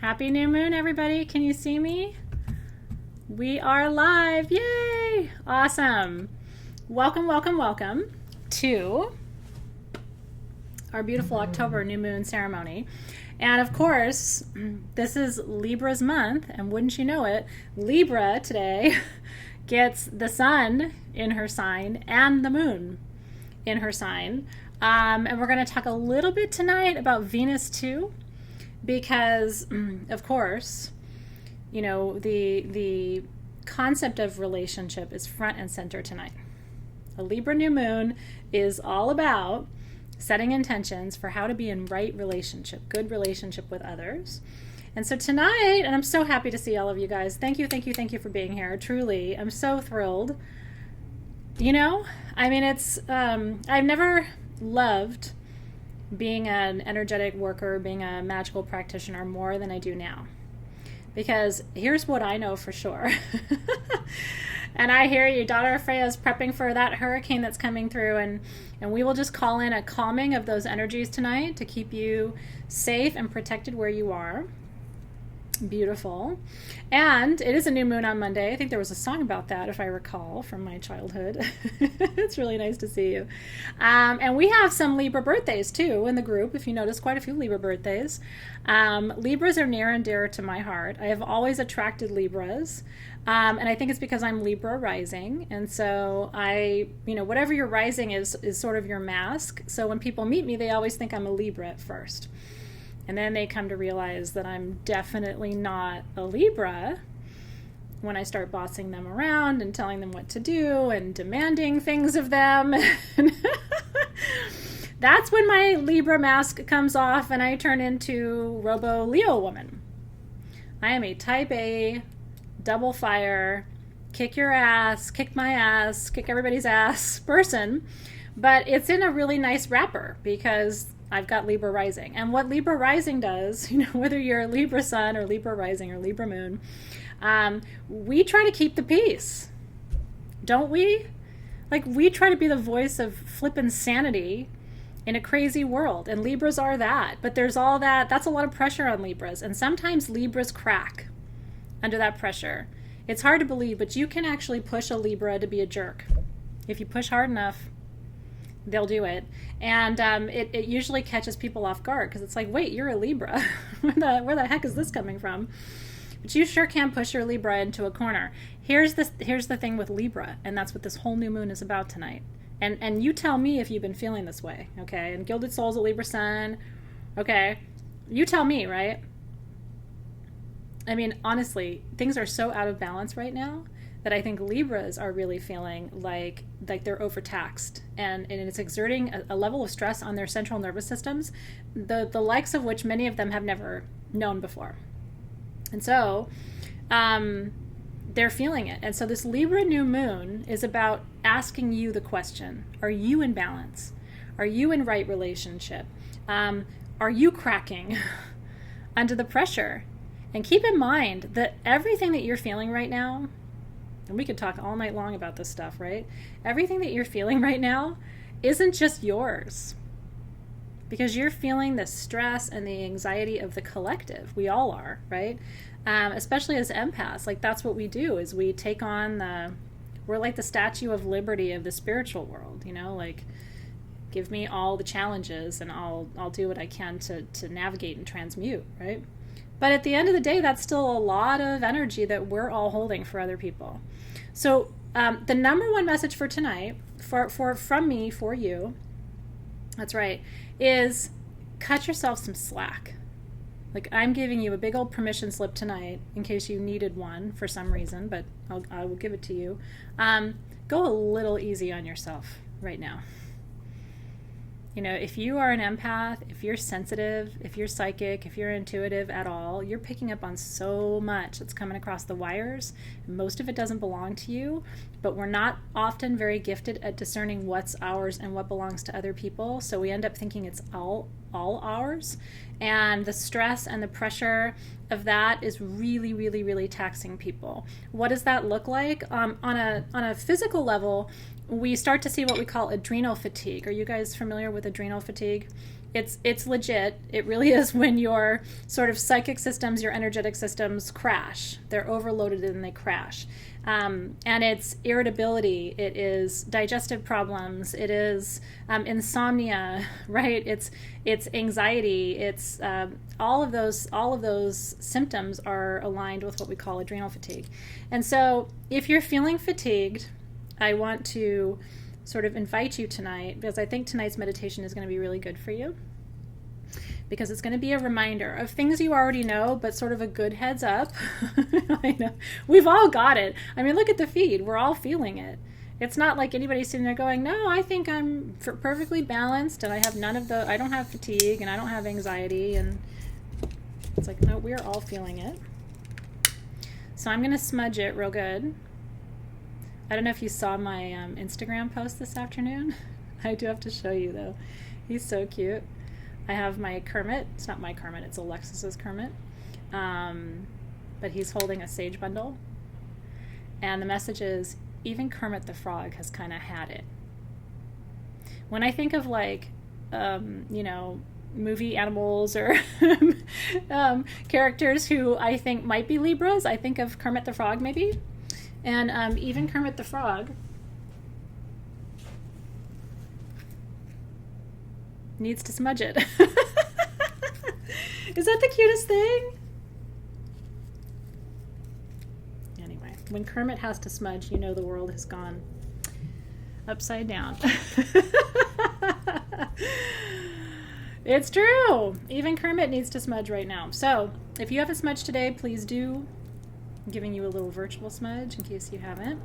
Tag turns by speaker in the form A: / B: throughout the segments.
A: Happy new moon, everybody. Can you see me? We are live. Yay! Awesome. Welcome, welcome, welcome to our beautiful October new moon ceremony. And of course, this is Libra's month, and wouldn't you know it, Libra today gets the sun in her sign and the moon in her sign. And we're going to talk a little bit tonight about Venus too, because of course, you know, the concept of relationship is front and center tonight. A Libra new moon is all about setting intentions for how to be in right relationship, good relationship with others. And so tonight, and I'm so happy to see all of you guys. Thank you for being here. Truly, I'm so thrilled. You know, I mean, it's, I've never loved being an energetic worker, being a magical practitioner more than I do now. Because here's what I know for sure. And I hear you, daughter Freya is prepping for that hurricane that's coming through, and we will just call in a calming of those energies tonight to keep you safe and protected where you are. Beautiful. And it is a new moon on Monday. I think there was a song about that, if I recall, from my childhood. It's really nice to see you. And we have some Libra birthdays too in the group. If you notice, quite a few Libra birthdays. Libras are near and dear to my heart. I have always attracted Libras. And I think it's because I'm Libra rising. And so whatever your rising is sort of your mask. So when people meet me, they always think I'm a Libra at first. And then they come to realize that I'm definitely not a Libra when I start bossing them around and telling them what to do and demanding things of them. That's when my Libra mask comes off and I turn into Robo Leo woman. I am a type A, double fire, kick your ass, kick my ass, kick everybody's ass person. But it's in a really nice wrapper because I've got Libra rising. And what Libra rising does, you know, whether you're a Libra sun or Libra rising or Libra moon, we try to keep the peace, don't we? Like, we try to be the voice of flippin' sanity in a crazy world. And Libras are that. But there's all that's a lot of pressure on Libras. And sometimes Libras crack under that pressure. It's hard to believe, but you can actually push a Libra to be a jerk. If you push hard enough, they'll do it. And it usually catches people off guard because it's like, wait, you're a Libra. Where the heck is this coming from? But you sure can push your Libra into a corner. Here's the thing with Libra, and that's what this whole new moon is about tonight. And you tell me if you've been feeling this way, okay? And Gilded Soul's a Libra sun, okay? You tell me, right? I mean, honestly, things are so out of balance right now that I think Libras are really feeling like they're overtaxed, and it's exerting a level of stress on their central nervous systems, the likes of which many of them have never known before. And so they're feeling it. And so this Libra new moon is about asking you the question, are you in balance? Are you in right relationship? Are you cracking under the pressure? And keep in mind that everything that you're feeling right now, and we could talk all night long about this stuff, right? Everything that you're feeling right now isn't just yours. Because you're feeling the stress and the anxiety of the collective. We all are, right? Especially as empaths. Like, that's what we do, is we take on we're like the Statue of Liberty of the spiritual world, you know? Like, give me all the challenges and I'll do what I can to navigate and transmute, right? But at the end of the day, that's still a lot of energy that we're all holding for other people. So the number one message for tonight, from me for you, that's right, is cut yourself some slack. Like, I'm giving you a big old permission slip tonight in case you needed one for some reason, but I will give it to you. Go a little easy on yourself right now. You know, if you are an empath, if you're sensitive, if you're psychic, if you're intuitive at all, you're picking up on so much that's coming across the wires. Most of it doesn't belong to you, but we're not often very gifted at discerning what's ours and what belongs to other people. So we end up thinking it's all ours. And the stress and the pressure of that is really, really, really taxing people. What does that look like? On a physical level, we start to see what we call adrenal fatigue. Are you guys familiar with adrenal fatigue? it's legit. It really is when your sort of psychic systems, your energetic systems crash. They're overloaded and they crash. And it's irritability. It is digestive problems. It is insomnia, right? It's anxiety. It's all of those symptoms are aligned with what we call adrenal fatigue. And so if you're feeling fatigued, I want to sort of invite you tonight, because I think tonight's meditation is going to be really good for you, because it's going to be a reminder of things you already know, but sort of a good heads up. I know we've all got it. I mean, look at the feed. We're all feeling it. It's not like anybody's sitting there going, no, I think I'm perfectly balanced and I have I don't have fatigue and I don't have anxiety. And it's like, no, we're all feeling it. So I'm going to smudge it real good. I don't know if you saw my Instagram post this afternoon. I do have to show you, though. He's so cute. I have my Kermit. It's not my Kermit. It's Alexis's Kermit. But he's holding a sage bundle. And the message is, even Kermit the Frog has kind of had it. When I think of, like, movie animals or characters who I think might be Libras, I think of Kermit the Frog, maybe. And even Kermit the Frog needs to smudge it. Is that the cutest thing? Anyway, when Kermit has to smudge, you know the world has gone upside down. It's true. Even Kermit needs to smudge right now. So if you haven't smudged today, please do. I'm giving you a little virtual smudge in case you haven't.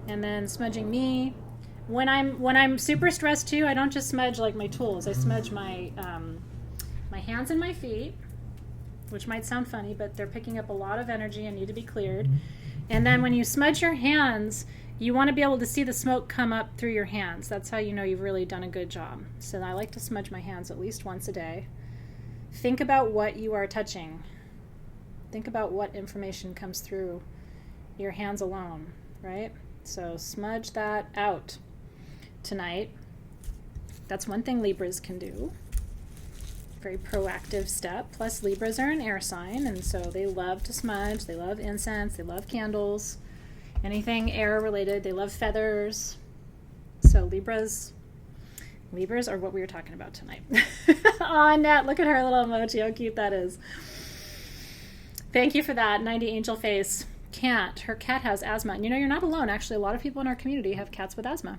A: And then smudging me. When I'm super stressed too, I don't just smudge like my tools. I smudge my my hands and my feet, which might sound funny, but they're picking up a lot of energy and need to be cleared. And then when you smudge your hands, you want to be able to see the smoke come up through your hands. That's how you know you've really done a good job. So I like to smudge my hands at least once a day. Think about what you are touching. Think about what information comes through your hands alone, right? So smudge that out tonight. That's one thing Libras can do. Very proactive step. Plus Libras are an air sign, and so they love to smudge. They love incense. They love candles. Anything air related. They love feathers. So Libras are what we were talking about tonight. Aw, Nat, look at her little emoji. How cute that is. Thank you for that, 90 Angel Face. Cat. Her cat has asthma. And you know, you're not alone. Actually, a lot of people in our community have cats with asthma.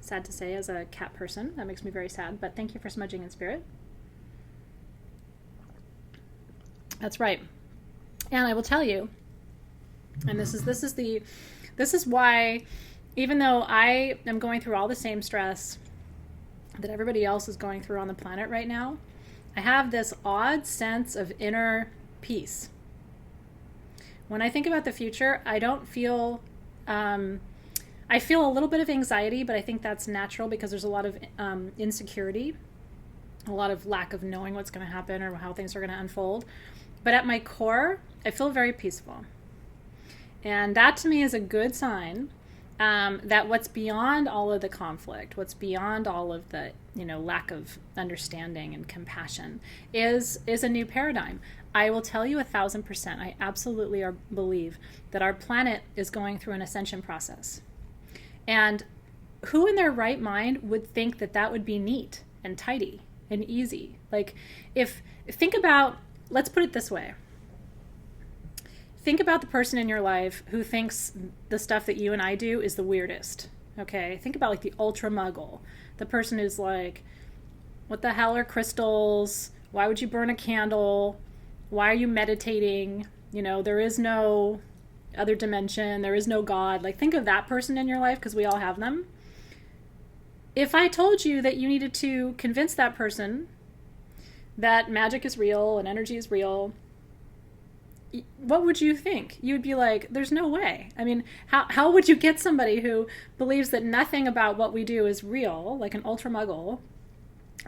A: Sad to say, as a cat person. That makes me very sad. But thank you for smudging in spirit. That's right. And I will tell you, and this is why, even though I am going through all the same stress that everybody else is going through on the planet right now, I have this odd sense of inner peace. When I think about the future, I don't feel, I feel a little bit of anxiety, but I think that's natural because there's a lot of insecurity, a lot of lack of knowing what's going to happen or how things are going to unfold. But at my core, I feel very peaceful. And that to me is a good sign that what's beyond all of the conflict, what's beyond all of the lack of understanding and compassion is a new paradigm. I will tell you 1,000%, I absolutely believe that our planet is going through an ascension process. And who in their right mind would think that that would be neat and tidy and easy? Like, think about, let's put it this way. Think about the person in your life who thinks the stuff that you and I do is the weirdest, okay? Think about like the ultra muggle. The person who's like, what the hell are crystals? Why would you burn a candle? Why are you meditating? There is no other dimension. There is no God. Like, think of that person in your life, because we all have them. If I told you that you needed to convince that person that magic is real and energy is real, what would you think? You'd be like, there's no way. I mean, how would you get somebody who believes that nothing about what we do is real, like an ultra muggle,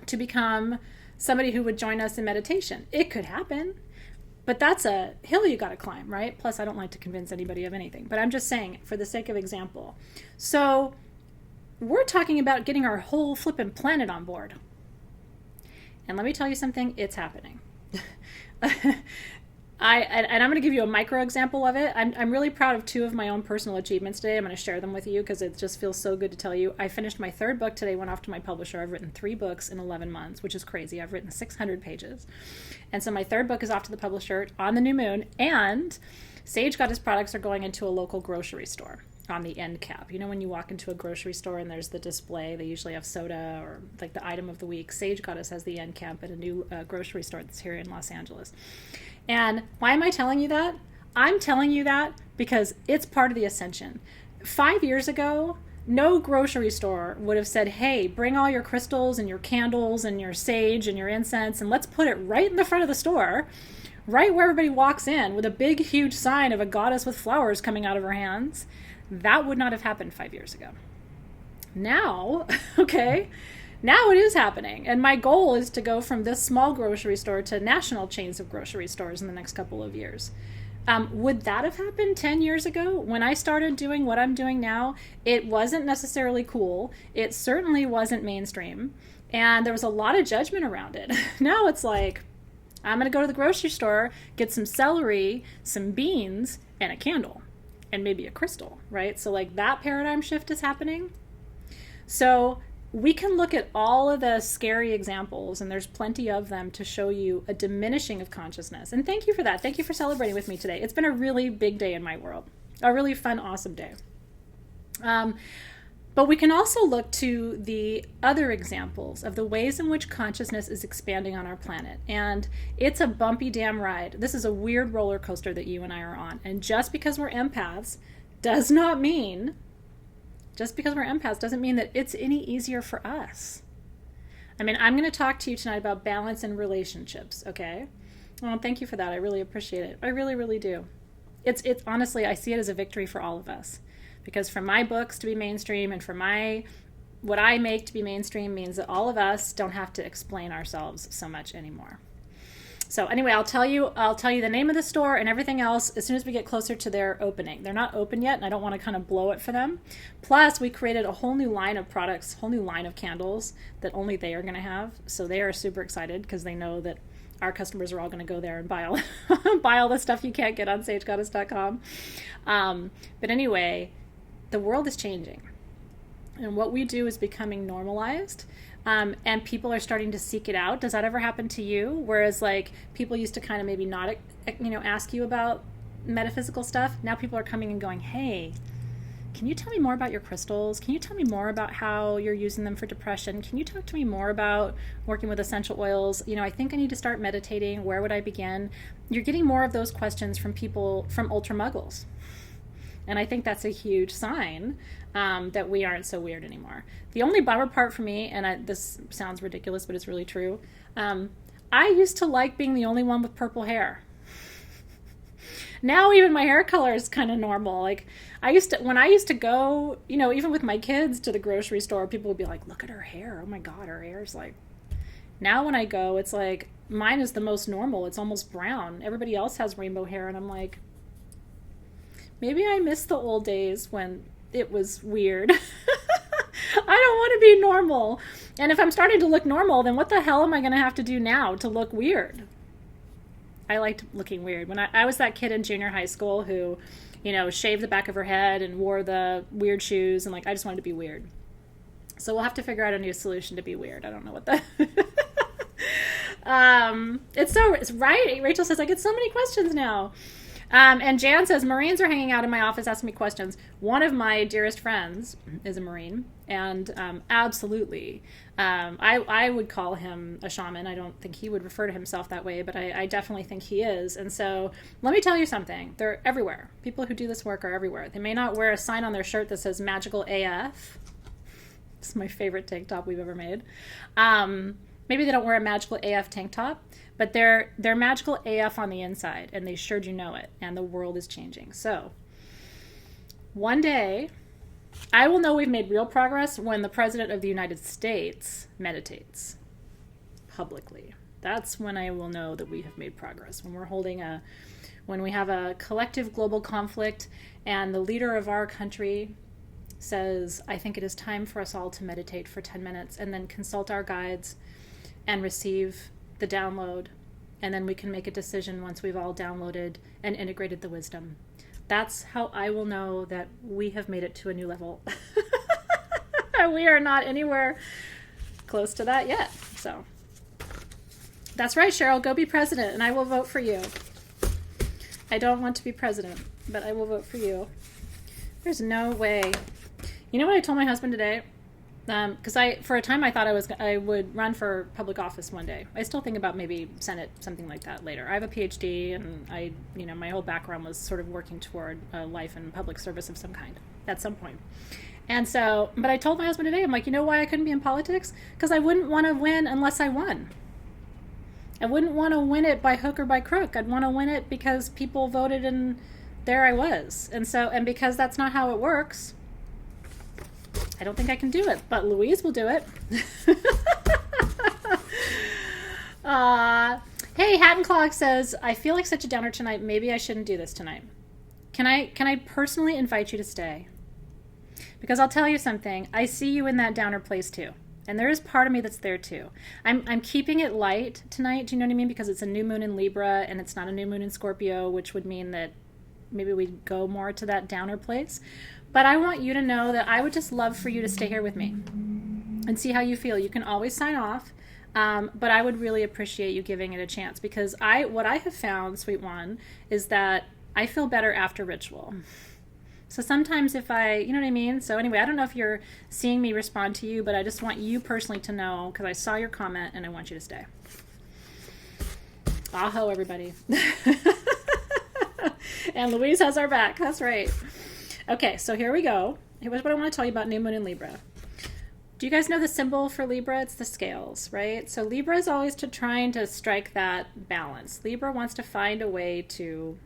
A: to become somebody who would join us in meditation? It could happen, but that's a hill you got to climb, right? Plus, I don't like to convince anybody of anything, but I'm just saying for the sake of example. So we're talking about getting our whole flippin' planet on board. And let me tell you something, it's happening. And I'm going to give you a micro example of it. I'm really proud of 2 of my own personal achievements today. I'm going to share them with you because it just feels so good to tell you. I finished my 3rd book today, went off to my publisher. I've written 3 books in 11 months, which is crazy. I've written 600 pages. And so my 3rd book is off to the publisher on the new moon. And Sage Goddess products are going into a local grocery store on the end cap. You know, when you walk into a grocery store and there's the display, they usually have soda or like the item of the week. Sage Goddess has the end cap at a new grocery store that's here in Los Angeles. And why am I telling you that? I'm telling you that because it's part of the Ascension. 5 years ago, no grocery store would have said, hey, bring all your crystals and your candles and your sage and your incense and let's put it right in the front of the store, right where everybody walks in with a big, huge sign of a goddess with flowers coming out of her hands. That would not have happened 5 years ago. Now, okay, now it is happening. And my goal is to go from this small grocery store to national chains of grocery stores in the next couple of years. Would that have happened 10 years ago? When I started doing what I'm doing now, it wasn't necessarily cool. It certainly wasn't mainstream. And there was a lot of judgment around it. Now it's like, I'm going to go to the grocery store, get some celery, some beans, and a candle. And maybe a crystal, right? So like that paradigm shift is happening. So we can look at all of the scary examples, and there's plenty of them to show you a diminishing of consciousness. And thank you for that. Thank you for celebrating with me today. It's been a really big day in my world, a really fun, awesome day. But we can also look to the other examples of the ways in which consciousness is expanding on our planet. And it's a bumpy damn ride. This is a weird roller coaster that you and I are on. And just because we're empaths doesn't mean that it's any easier for us. I mean, I'm going to talk to you tonight about balance in relationships, okay? Well, thank you for that. I really appreciate it. I really, really do. It's honestly, I see it as a victory for all of us. Because for my books to be mainstream and for what I make to be mainstream means that all of us don't have to explain ourselves so much anymore. So anyway, I'll tell you the name of the store and everything else as soon as we get closer to their opening. They're not open yet, and I don't want to kind of blow it for them. Plus, we created a whole new line of products, whole new line of candles that only they are going to have. So they are super excited because they know that our customers are all going to go there and buy all the stuff you can't get on sagegoddess.com. But anyway, the world is changing, and what we do is becoming normalized, and people are starting to seek it out. Does that ever happen to you? Whereas like people used to kind of maybe not, ask you about metaphysical stuff. Now people are coming and going, hey, can you tell me more about your crystals? Can you tell me more about how you're using them for depression? Can you talk to me more about working with essential oils? I think I need to start meditating. Where would I begin? You're getting more of those questions from people, from ultra muggles. And I think that's a huge sign that we aren't so weird anymore. The only bummer part for me, and this sounds ridiculous, but it's really true, I used to like being the only one with purple hair. Now even my hair color is kind of normal. Like when I used to go, even with my kids to the grocery store, people would be like, look at her hair. Oh my God, her hair's like... Now when I go, it's like, mine is the most normal. It's almost brown. Everybody else has rainbow hair, and I'm like... Maybe I miss the old days when it was weird. I don't want to be normal. And if I'm starting to look normal, then what the hell am I going to have to do now to look weird? I liked looking weird. When I was that kid in junior high school who, shaved the back of her head and wore the weird shoes, and I just wanted to be weird. So we'll have to figure out a new solution to be weird. I don't know what that... It's right. Rachel says, I get so many questions now. And Jan says, Marines are hanging out in my office asking me questions. One of my dearest friends is a Marine, and absolutely. I would call him a shaman. I don't think he would refer to himself that way, but I definitely think he is. And so let me tell you something. They're everywhere. People who do this work are everywhere. They may not wear a sign on their shirt that says magical AF. It's my favorite tank top we've ever made. Maybe they don't wear a magical AF tank top, but they're magical AF on the inside, and they sure do know it, and the world is changing. So one day, I will know we've made real progress when the President of the United States meditates publicly. That's when I will know that we have made progress. When we have a collective global conflict, and the leader of our country says, I think it is time for us all to meditate for 10 minutes, and then consult our guides, and receive the download. And then we can make a decision once we've all downloaded and integrated the wisdom. That's how I will know that we have made it to a new level. We are not anywhere close to that yet. So that's right, Cheryl. Go be president, and I will vote for you. I don't want to be president, but I will vote for you. There's no way. You know what I told my husband today? Because for a time I thought I would run for public office one day. I still think about maybe Senate, something like that later. I have a PhD, and my whole background was sort of working toward a life in public service of some kind at some point. And so, but I told my husband today, I'm like, you know why I couldn't be in politics? Because I wouldn't want to win unless I won. I wouldn't want to win it by hook or by crook. I'd want to win it because people voted and there I was. And because that's not how it works, I don't think I can do it, but Louise will do it. Hey, Hatton Clock says, I feel like such a downer tonight. Maybe I shouldn't do this tonight. Can I personally invite you to stay? Because I'll tell you something. I see you in that downer place too. And there is part of me that's there too. I'm keeping it light tonight. Do you know what I mean? Because it's a new moon in Libra and it's not a new moon in Scorpio, which would mean that maybe we'd go more to that downer place. But I want you to know that I would just love for you to stay here with me and see how you feel. You can always sign off, but I would really appreciate you giving it a chance, because what I have found, sweet one, is that I feel better after ritual. So sometimes you know what I mean? So anyway, I don't know if you're seeing me respond to you, but I just want you personally to know, because I saw your comment and I want you to stay. Aho, everybody. And Louise has our back. That's right. Okay, so here we go. Here's what I want to tell you about new moon in Libra. Do you guys know the symbol for Libra? It's the scales, right? So Libra is always trying to strike that balance. Libra wants to find a way to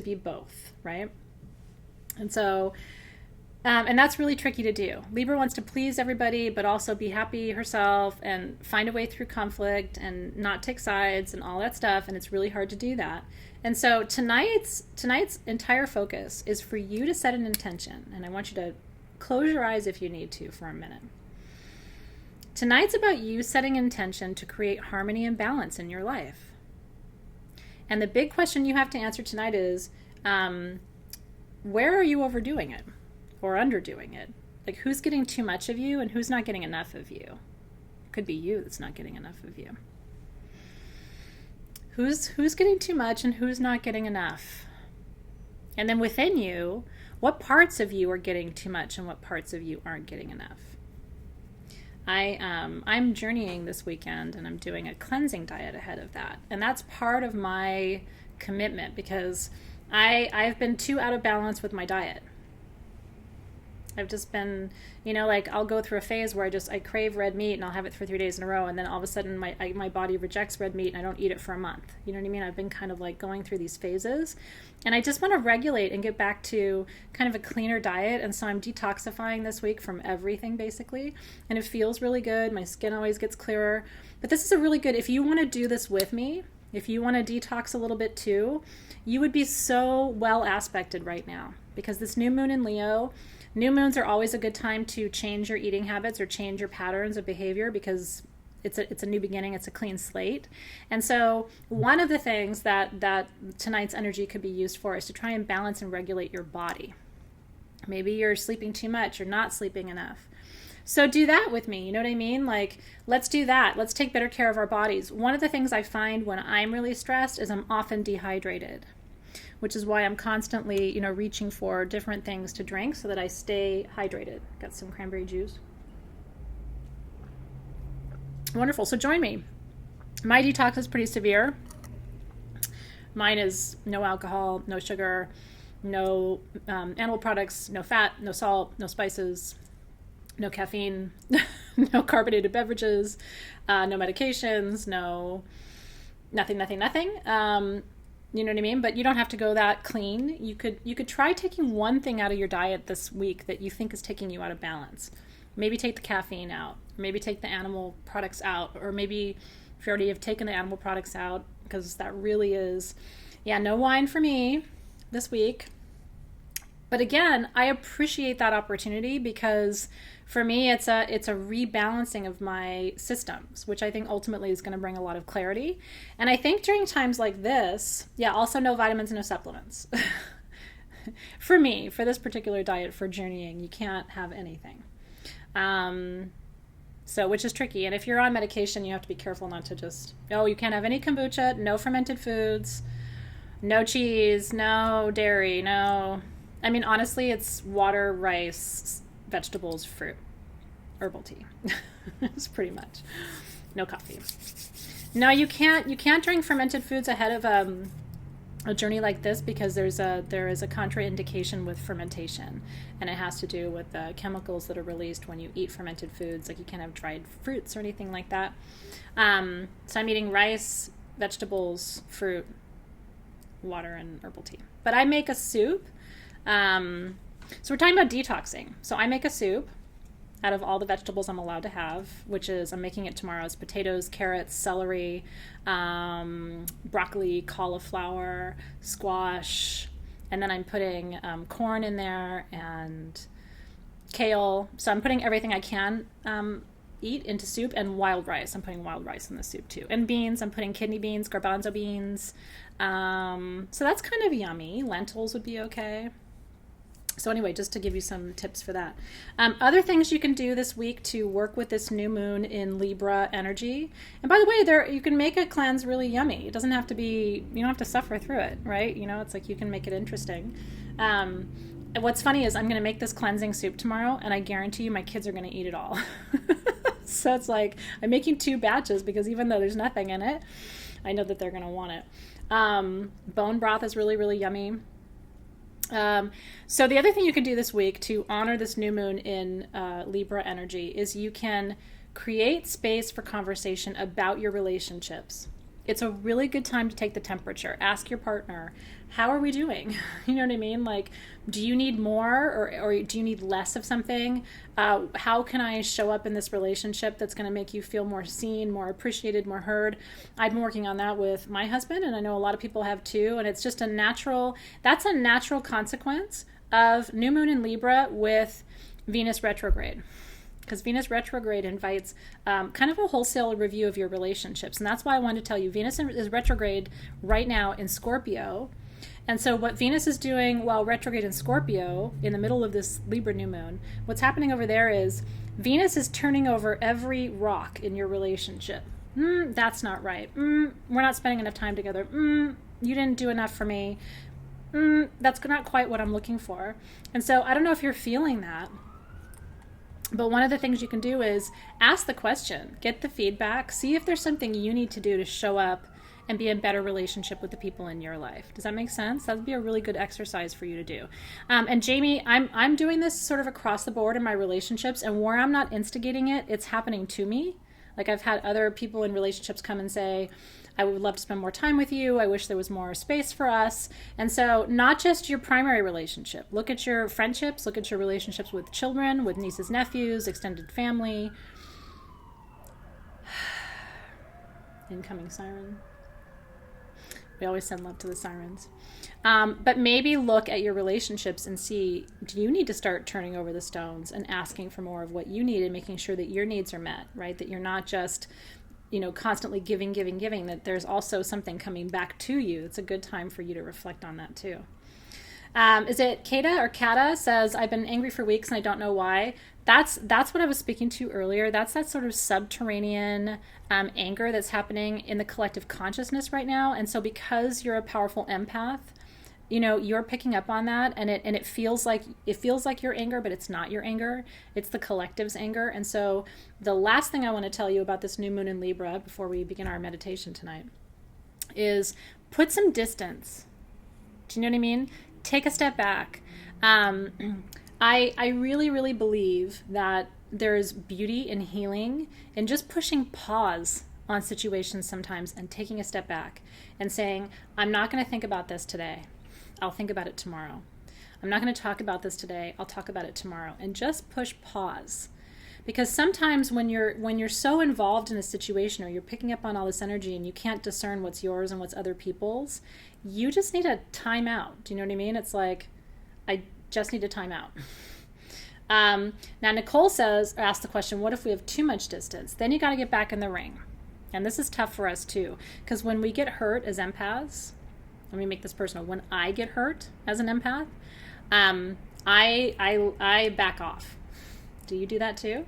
A: be both, right? And so, and that's really tricky to do. Libra wants to please everybody, but also be happy herself and find a way through conflict and not take sides and all that stuff. And it's really hard to do that. And so tonight's entire focus is for you to set an intention. And I want you to close your eyes if you need to for a minute. Tonight's about you setting intention to create harmony and balance in your life. And the big question you have to answer tonight is, where are you overdoing it or underdoing it? Like, who's getting too much of you and who's not getting enough of you? It could be you that's not getting enough of you. Who's getting too much and who's not getting enough? And then within you, what parts of you are getting too much and what parts of you aren't getting enough? I'm journeying this weekend and I'm doing a cleansing diet ahead of that. And that's part of my commitment, because I've been too out of balance with my diet. I've just been, like I'll go through a phase where I crave red meat and I'll have it for 3 days in a row. And then all of a sudden my body rejects red meat and I don't eat it for a month. You know what I mean? I've been kind of like going through these phases and I just want to regulate and get back to kind of a cleaner diet. And so I'm detoxifying this week from everything basically. And it feels really good. My skin always gets clearer, but this is a really good, if you want to do this with me, if you want to detox a little bit too, you would be so well aspected right now, because this new moon in Leo, new moons are always a good time to change your eating habits or change your patterns of behavior, because it's a new beginning, it's a clean slate. And so one of the things that tonight's energy could be used for is to try and balance and regulate your body. Maybe you're sleeping too much or not sleeping enough. So do that with me, you know what I mean? Like, let's do that. Let's take better care of our bodies. One of the things I find when I'm really stressed is I'm often dehydrated, which is why I'm constantly, reaching for different things to drink so that I stay hydrated. Got some cranberry juice. Wonderful. So join me. My detox is pretty severe. Mine is no alcohol, no sugar, no animal products, no fat, no salt, no spices, no caffeine, no carbonated beverages, no medications, nothing. You know what I mean? But you don't have to go that clean. You could try taking one thing out of your diet this week that you think is taking you out of balance. Maybe take the caffeine out. Maybe take the animal products out. Or maybe if you already have taken the animal products out, because that really is, no wine for me this week. But again, I appreciate that opportunity because for me it's a rebalancing of my systems, which I think ultimately is going to bring a lot of clarity. And I think during times like this, yeah, also no vitamins, no supplements. For me, for this particular diet, for journeying, you can't have anything. So, which is tricky. And if you're on medication, you have to be careful not to just, oh, you can't have any kombucha, no fermented foods, no cheese, no dairy, no. I mean, honestly, it's water, rice, vegetables, fruit, herbal tea. It's pretty much no coffee. No, you can't drink fermented foods ahead of a journey like this because there is a contraindication with fermentation, and it has to do with the chemicals that are released when you eat fermented foods. Like you can't have dried fruits or anything like that. So I'm eating rice, vegetables, fruit, water, and herbal tea. But I make a soup. So we're talking about detoxing. So I make a soup out of all the vegetables I'm allowed to have, which is, I'm making it tomorrow, is potatoes, carrots, celery, broccoli, cauliflower, squash, and then I'm putting corn in there and kale. So I'm putting everything I can eat into soup, and wild rice. I'm putting wild rice in the soup too. And beans, I'm putting kidney beans, garbanzo beans. So that's kind of yummy. Lentils would be okay. So anyway, just to give you some tips for that. Other things you can do this week to work with this new moon in Libra energy. And by the way, you can make a cleanse really yummy. It doesn't have to be, you don't have to suffer through it, right? You know, it's like you can make it interesting. And what's funny is I'm going to make this cleansing soup tomorrow, and I guarantee you my kids are going to eat it all. So it's like I'm making 2 batches because even though there's nothing in it, I know that they're going to want it. Bone broth is really, really yummy. So the other thing you can do this week to honor this new moon in Libra energy is you can create space for conversation about your relationships. It's a really good time to take the temperature. Ask your partner, how are we doing? You know what I mean? Like, do you need more or do you need less of something? How can I show up in this relationship that's going to make you feel more seen, more appreciated, more heard? I've been working on that with my husband, and I know a lot of people have too. And it's just that's a natural consequence of new moon in Libra with Venus retrograde. Because Venus retrograde invites kind of a wholesale review of your relationships. And that's why I wanted to tell you, Venus is retrograde right now in Scorpio. And so what Venus is doing while retrograde in Scorpio, in the middle of this Libra new moon, what's happening over there is Venus is turning over every rock in your relationship. That's not right. We're not spending enough time together. You didn't do enough for me. That's not quite what I'm looking for. And so I don't know if you're feeling that. But one of the things you can do is ask the question, get the feedback, see if there's something you need to do to show up and be in better relationship with the people in your life. Does that make sense? That would be a really good exercise for you to do. And Jamie, I'm doing this sort of across the board in my relationships, and where I'm not instigating it, it's happening to me. Like I've had other people in relationships come and say, I would love to spend more time with you. I wish there was more space for us. And so not just your primary relationship. Look at your friendships. Look at your relationships with children, with nieces, nephews, extended family. Incoming siren. We always send love to the sirens. But maybe look at your relationships and see, do you need to start turning over the stones and asking for more of what you need and making sure that your needs are met, right? That you're not just constantly giving, that there's also something coming back to you. It's a good time for you to reflect on that too. Is it Kata or Kata says, I've been angry for weeks and I don't know why. That's what I was speaking to earlier. That's that sort of subterranean anger that's happening in the collective consciousness right now. And so because you're a powerful empath, you're picking up on that, and it feels like your anger, but it's not your anger. It's the collective's anger. And so the last thing I want to tell you about this new moon in Libra before we begin our meditation tonight is put some distance. Do you know what I mean? Take a step back. I really, really believe that there's beauty and healing in just pushing pause on situations sometimes and taking a step back and saying, I'm not going to think about this today. I'll think about it tomorrow. I'm not going to talk about this today. I'll talk about it tomorrow. And just push pause. Because sometimes when you're so involved in a situation, or you're picking up on all this energy and you can't discern what's yours and what's other people's, you just need a time out. Do you know what I mean? It's like, I just need to time out. Now Nicole asked the question, what if we have too much distance? Then you got to get back in the ring. And this is tough for us too, because when we get hurt as empaths, let me make this personal. When I get hurt as an empath, I back off. Do you do that too?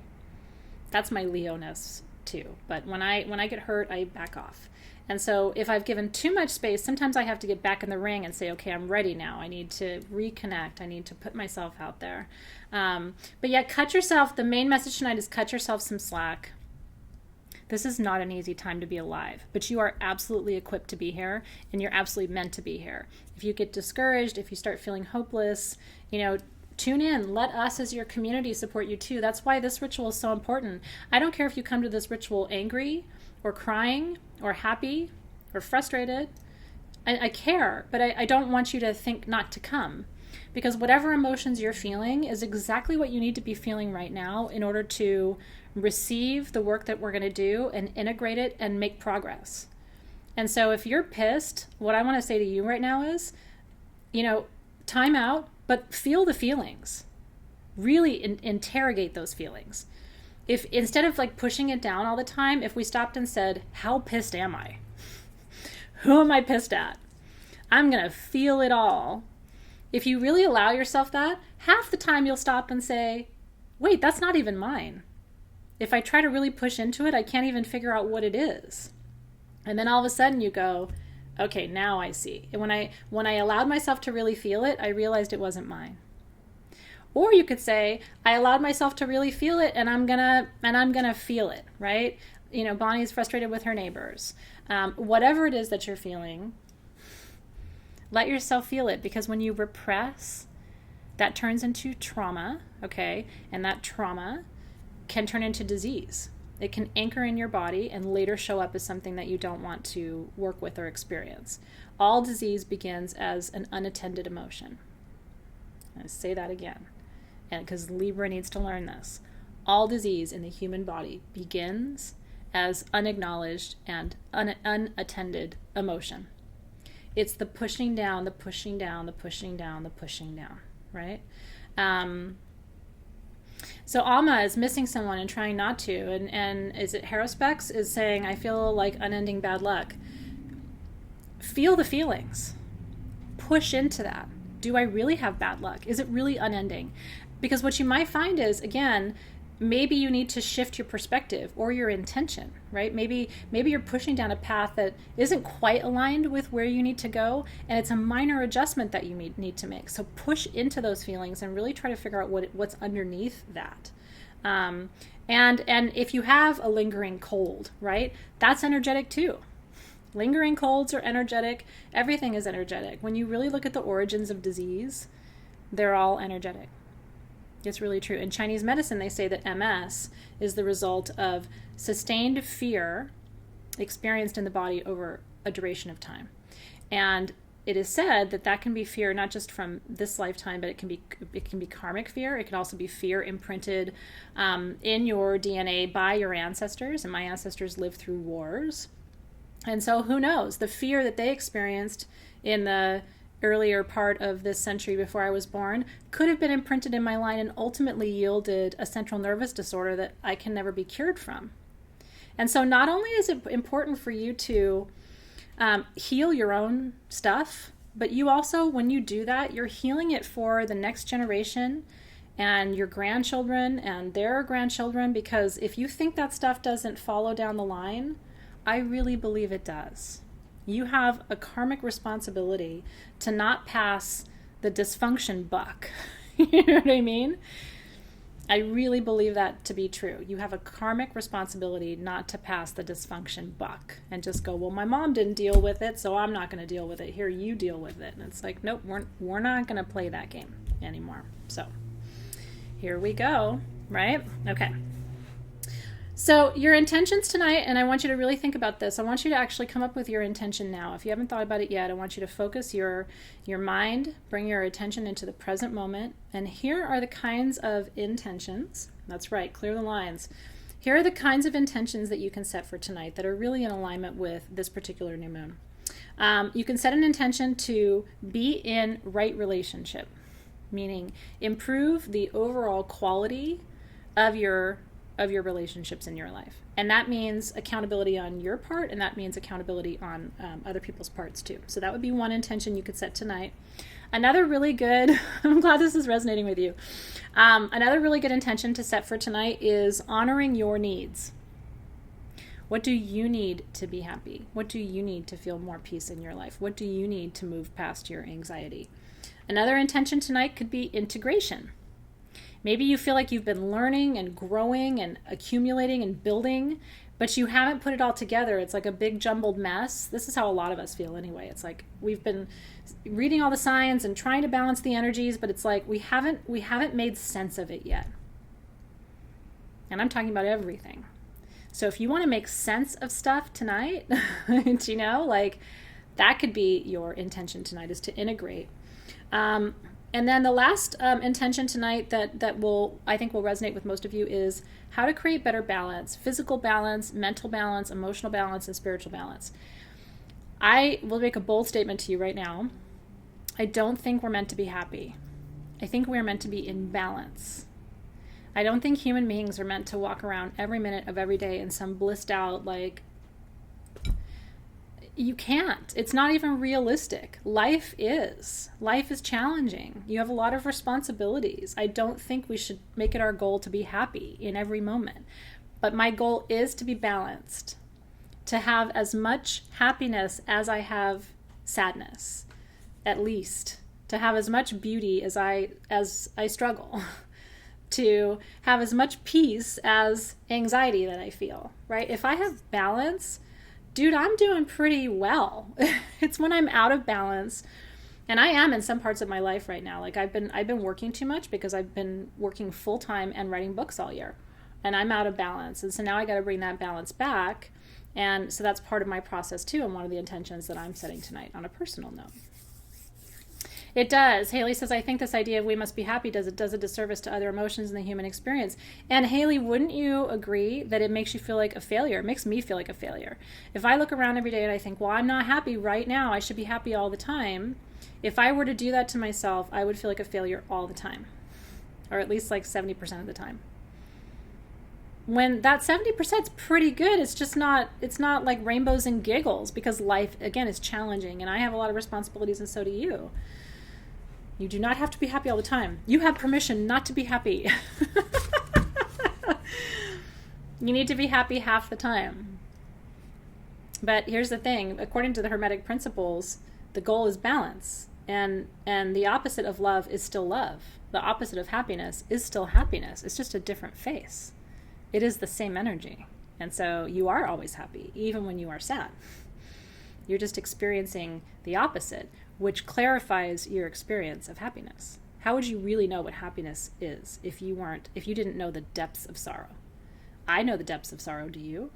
A: That's my Leo-ness too. But when I get hurt, I back off. And so if I've given too much space, sometimes I have to get back in the ring and say, okay, I'm ready now. I need to reconnect. I need to put myself out there. But yeah, cut yourself. The main message tonight is cut yourself some slack. This is not an easy time to be alive, but you are absolutely equipped to be here, and you're absolutely meant to be here. If you get discouraged, if you start feeling hopeless, tune in. Let us as your community support you too. That's why this ritual is so important. I don't care if you come to this ritual angry or crying or happy or frustrated. I care, but I don't want you to think not to come, because whatever emotions you're feeling is exactly what you need to be feeling right now in order to receive the work that we're going to do and integrate it and make progress. And so if you're pissed, what I want to say to you right now is, time out, but feel the feelings. Really interrogate those feelings. If instead of pushing it down all the time, if we stopped and said, how pissed am I? Who am I pissed at? I'm going to feel it all. If you really allow yourself that, half the time you'll stop and say, wait, that's not even mine. If I try to really push into it, I can't even figure out what it is. And then all of a sudden you go, okay, now I see. And when I allowed myself to really feel it, I realized it wasn't mine. Or you could say, I allowed myself to really feel it, and I'm gonna feel it, right? Bonnie's frustrated with her neighbors. Whatever it is that you're feeling, let yourself feel it, because when you repress, that turns into trauma, okay? And that trauma can turn into disease. It can anchor in your body and later show up as something that you don't want to work with or experience. All disease begins as an unattended emotion. I'm going to say that again, and because Libra needs to learn this. All disease in the human body begins as unacknowledged and unattended emotion. It's the pushing down, the pushing down, the pushing down, the pushing down, right? So Alma is missing someone and trying not to. And is it Harospex is saying, I feel like unending bad luck. Feel the feelings. Push into that. Do I really have bad luck? Is it really unending? Because what you might find is, again, maybe you need to shift your perspective or your intention, right? Maybe you're pushing down a path that isn't quite aligned with where you need to go, and it's a minor adjustment that you need to make. So push into those feelings and really try to figure out what's underneath that. And if you have a lingering cold, right, that's energetic too. Lingering colds are energetic. Everything is energetic. When you really look at the origins of disease, they're all energetic. It's really true. In Chinese medicine, they say that MS is the result of sustained fear experienced in the body over a duration of time. And it is said that can be fear not just from this lifetime, but it can be karmic fear. It can also be fear imprinted in your DNA by your ancestors. And my ancestors lived through wars. And so who knows? The fear that they experienced in the earlier part of this century before I was born could have been imprinted in my line and ultimately yielded a central nervous disorder that I can never be cured from. And so not only is it important for you to heal your own stuff, but you also, when you do that, you're healing it for the next generation and your grandchildren and their grandchildren, because if you think that stuff doesn't follow down the line, I really believe it does. You have a karmic responsibility to not pass the dysfunction buck. You know what I mean? I really believe that to be true. You have a karmic responsibility not to pass the dysfunction buck and just go, well, my mom didn't deal with it, so I'm not going to deal with it. Here, you deal with it. And it's like, nope, we're not going to play that game anymore. So here we go, right? Okay. So your intentions tonight, and I want you to really think about this. I want you to actually come up with your intention now. If you haven't thought about it yet, I want you to focus your mind, bring your attention into the present moment. And here are the kinds of intentions. That's right, clear the lines. Here are the kinds of intentions that you can set for tonight that are really in alignment with this particular new moon. You can set an intention to be in right relationship. meaning improve the overall quality of your relationships in your life. And that means accountability on your part, and that means accountability on other people's parts too. So that would be one intention you could set tonight. Another really good, I'm glad this is resonating with you. Another really good intention to set for tonight is honoring your needs. What do you need to be happy? What do you need to feel more peace in your life? What do you need to move past your anxiety? Another intention tonight could be integration. Maybe you feel like you've been learning and growing and accumulating and building, but you haven't put it all together. It's like a big jumbled mess. This is how a lot of us feel anyway. It's like we've been reading all the signs and trying to balance the energies, but it's like we haven't made sense of it yet. And I'm talking about everything. So if you want to make sense of stuff tonight, you know, like that could be your intention tonight, is to integrate. And then the last intention tonight that will, I think will resonate with most of you, is how to create better balance, physical balance, mental balance, emotional balance, and spiritual balance. I will make a bold statement to you right now. I don't think we're meant to be happy. I think we're meant to be in balance. I don't think human beings are meant to walk around every minute of every day in some blissed out, like, you can't. It's not even realistic. Life is challenging. You have a lot of responsibilities. I don't think we should make it our goal to be happy in every moment. But my goal is to be balanced, to have as much happiness as I have sadness, at least, to have as much beauty as I struggle, to have as much peace as anxiety that I feel, right? If I have balance, dude, I'm doing pretty well. It's when I'm out of balance, and I am in some parts of my life right now. Like I've been working too much because I've been working full time and writing books all year, and I'm out of balance. And so now I got to bring that balance back. And so that's part of my process too, and one of the intentions that I'm setting tonight on a personal note. It does. Haley says, I think this idea of we must be happy does a disservice to other emotions in the human experience. And Haley, wouldn't you agree that it makes you feel like a failure? It makes me feel like a failure. If I look around every day and I think, well, I'm not happy right now, I should be happy all the time. If I were to do that to myself, I would feel like a failure all the time, or at least like 70% of the time. When that 70% is pretty good, it's not like rainbows and giggles, because life, again, is challenging, and I have a lot of responsibilities, and so do you. You do not have to be happy all the time. You have permission not to be happy. You need to be happy half the time. But here's the thing. According to the Hermetic principles, the goal is balance. And the opposite of love is still love. The opposite of happiness is still happiness. It's just a different face. It is the same energy. And so you are always happy, even when you are sad. You're just experiencing the opposite, which clarifies your experience of happiness. How would you really know what happiness is if you didn't know the depths of sorrow? I know the depths of sorrow, do you?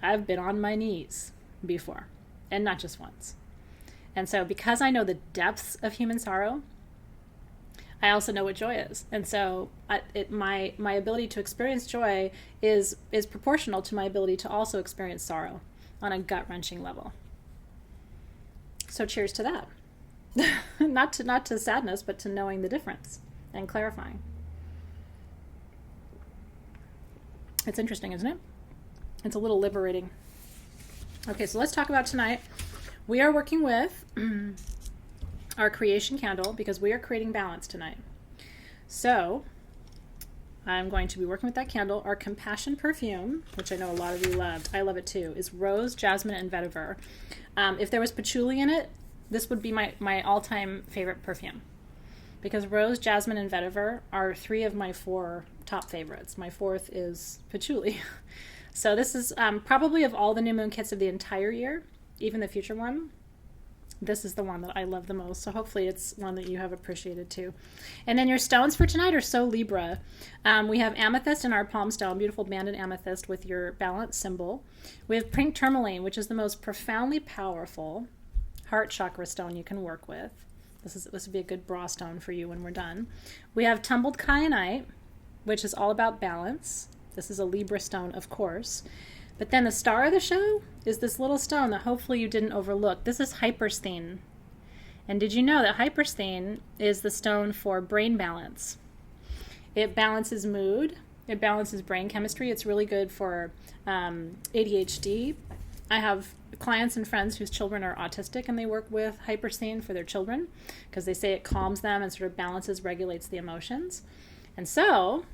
A: I've been on my knees before, and not just once. And so because I know the depths of human sorrow, I also know what joy is. And so my ability to experience joy is proportional to my ability to also experience sorrow on a gut-wrenching level. So cheers to that. not to sadness, but to knowing the difference and clarifying. It's interesting, isn't it? It's a little liberating. Okay, so let's talk about tonight. We are working with our creation candle because we are creating balance tonight. So I'm going to be working with that candle. Our compassion perfume, which I know a lot of you loved, I love it too, is rose, jasmine, and vetiver. If there was patchouli in it, this would be my all-time favorite perfume, because rose, jasmine, and vetiver are 3 of my 4 top favorites. My 4th is patchouli. So this is probably, of all the new moon kits of the entire year, even the future one, this is the one that I love the most. So hopefully it's one that you have appreciated too. And then your stones for tonight are so Libra. We have amethyst in our palm stone, beautiful banded amethyst with your balance symbol. We have pink tourmaline, which is the most profoundly powerful heart chakra stone you can work with. This would be a good bra stone for you when we're done. We have tumbled kyanite, which is all about balance. This is a Libra stone, of course. But then the star of the show is this little stone that hopefully you didn't overlook. This is hypersthene. And did you know that hypersthene is the stone for brain balance? It balances mood. It balances brain chemistry. It's really good for ADHD. I have clients and friends whose children are autistic, and they work with hypersthene for their children because they say it calms them and sort of balances, regulates the emotions. And so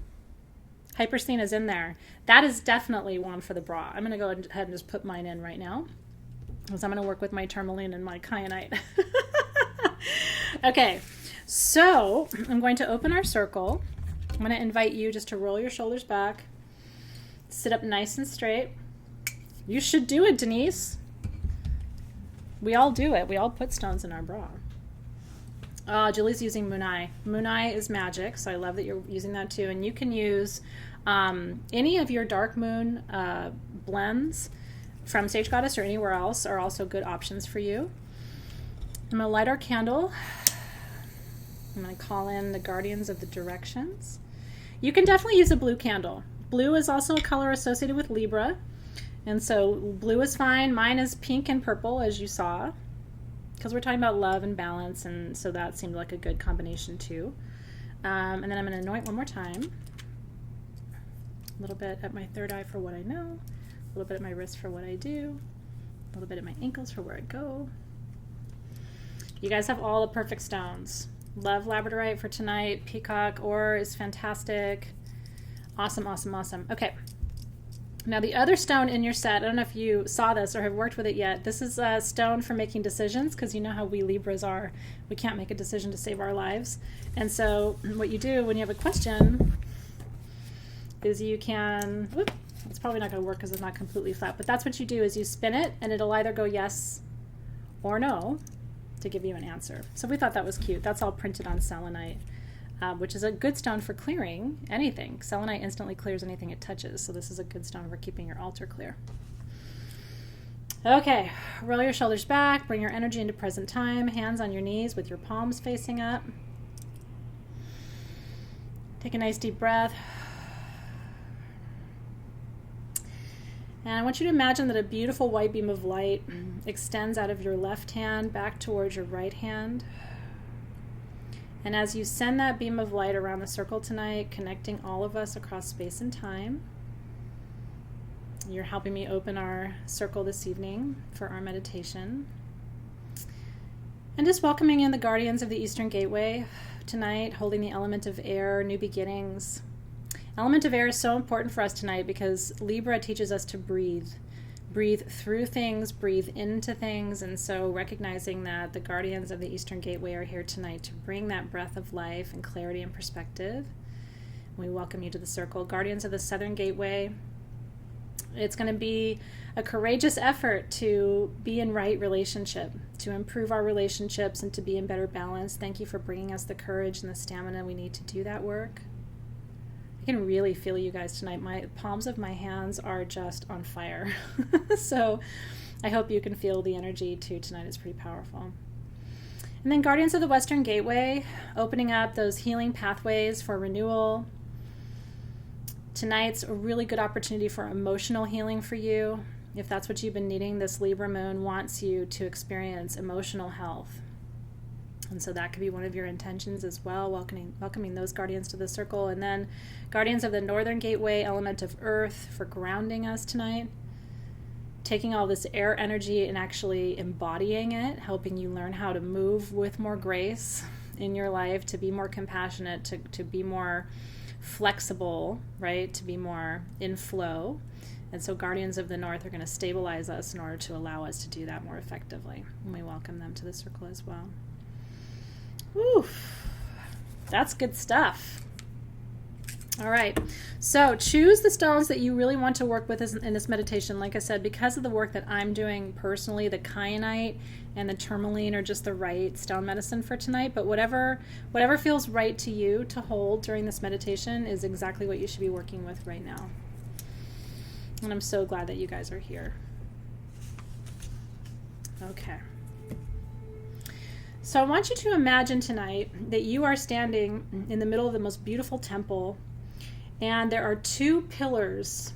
A: hypersthene is in there. That is definitely one for the bra. I'm going to go ahead and just put mine in right now because I'm going to work with my tourmaline and my kyanite. Okay, so I'm going to open our circle. I'm going to invite you just to roll your shoulders back, sit up nice and straight. You should do it, Denise. We all do it. We all put stones in our bra. Julie's using Moonai. Moonai is magic, so I love that you're using that too. And you can use any of your dark moon blends from Sage Goddess or anywhere else are also good options for you. I'm going to light our candle. I'm going to call in the guardians of the directions. You can definitely use a blue candle. Blue is also a color associated with Libra. And so blue is fine. Mine is pink and purple, as you saw, because we're talking about love and balance. And so that seemed like a good combination too. And then I'm going to anoint one more time. A little bit at my third eye for what I know. A little bit at my wrist for what I do. A little bit at my ankles for where I go. You guys have all the perfect stones. Love labradorite for tonight. Peacock ore is fantastic. Awesome, awesome, awesome. Okay. Now the other stone in your set, I don't know if you saw this or have worked with it yet. This is a stone for making decisions, because you know how we Libras are. We can't make a decision to save our lives. And so what you do when you have a question is you can, whoop, it's probably not going to work because it's not completely flat, but that's what you do is you spin it and it'll either go yes or no to give you an answer. So we thought that was cute. That's all printed on selenite, which is a good stone for clearing anything. Selenite instantly clears anything it touches, so this is a good stone for keeping your altar clear. Okay, roll your shoulders back, bring your energy into present time, hands on your knees with your palms facing up. Take a nice deep breath. And I want you to imagine that a beautiful white beam of light extends out of your left hand back towards your right hand. And as you send that beam of light around the circle tonight, connecting all of us across space and time, you're helping me open our circle this evening for our meditation. And just welcoming in the guardians of the Eastern Gateway tonight, holding the element of air, new beginnings. Element of air is so important for us tonight because Libra teaches us to breathe. Breathe through things, breathe into things, and so recognizing that the guardians of the Eastern Gateway are here tonight to bring that breath of life and clarity and perspective. We welcome you to the circle. Guardians of the Southern Gateway, it's going to be a courageous effort to be in right relationship, to improve our relationships and to be in better balance. Thank you for bringing us the courage and the stamina we need to do that work. I can really feel you guys tonight. My palms of my hands are just on fire. So I hope you can feel the energy too tonight. It's pretty powerful. And then Guardians of the Western Gateway, opening up those healing pathways for renewal. Tonight's a really good opportunity for emotional healing for you. If that's what you've been needing, this Libra moon wants you to experience emotional health. And so that could be one of your intentions as well, welcoming those guardians to the circle. And then Guardians of the Northern Gateway, element of earth, for grounding us tonight. Taking all this air energy and actually embodying it, helping you learn how to move with more grace in your life, to be more compassionate, to be more flexible, right? To be more in flow. And so Guardians of the North are going to stabilize us in order to allow us to do that more effectively. And we welcome them to the circle as well. Whew, that's good stuff. All right, so choose the stones that you really want to work with in this meditation. Like I said, because of the work that I'm doing personally, the kyanite and the tourmaline are just the right stone medicine for tonight. But whatever feels right to you to hold during this meditation is exactly what you should be working with right now. And I'm so glad that you guys are here. Okay. So I want you to imagine tonight that you are standing in the middle of the most beautiful temple, and there are two pillars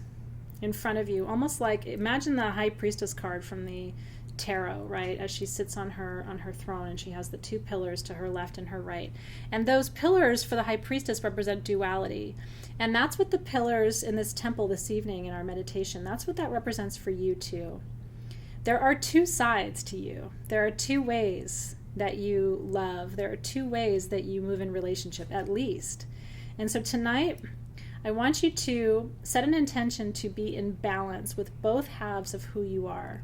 A: in front of you, almost like, imagine the High Priestess card from the tarot, right? As she sits on her throne, and she has the two pillars to her left and her right. And those pillars for the high priestess represent duality. And that's what the pillars in this temple this evening in our meditation, that's what that represents for you too. There are two sides to you. There are two ways that you love. There are two ways that you move in relationship, at least. And so tonight, I want you to set an intention to be in balance with both halves of who you are,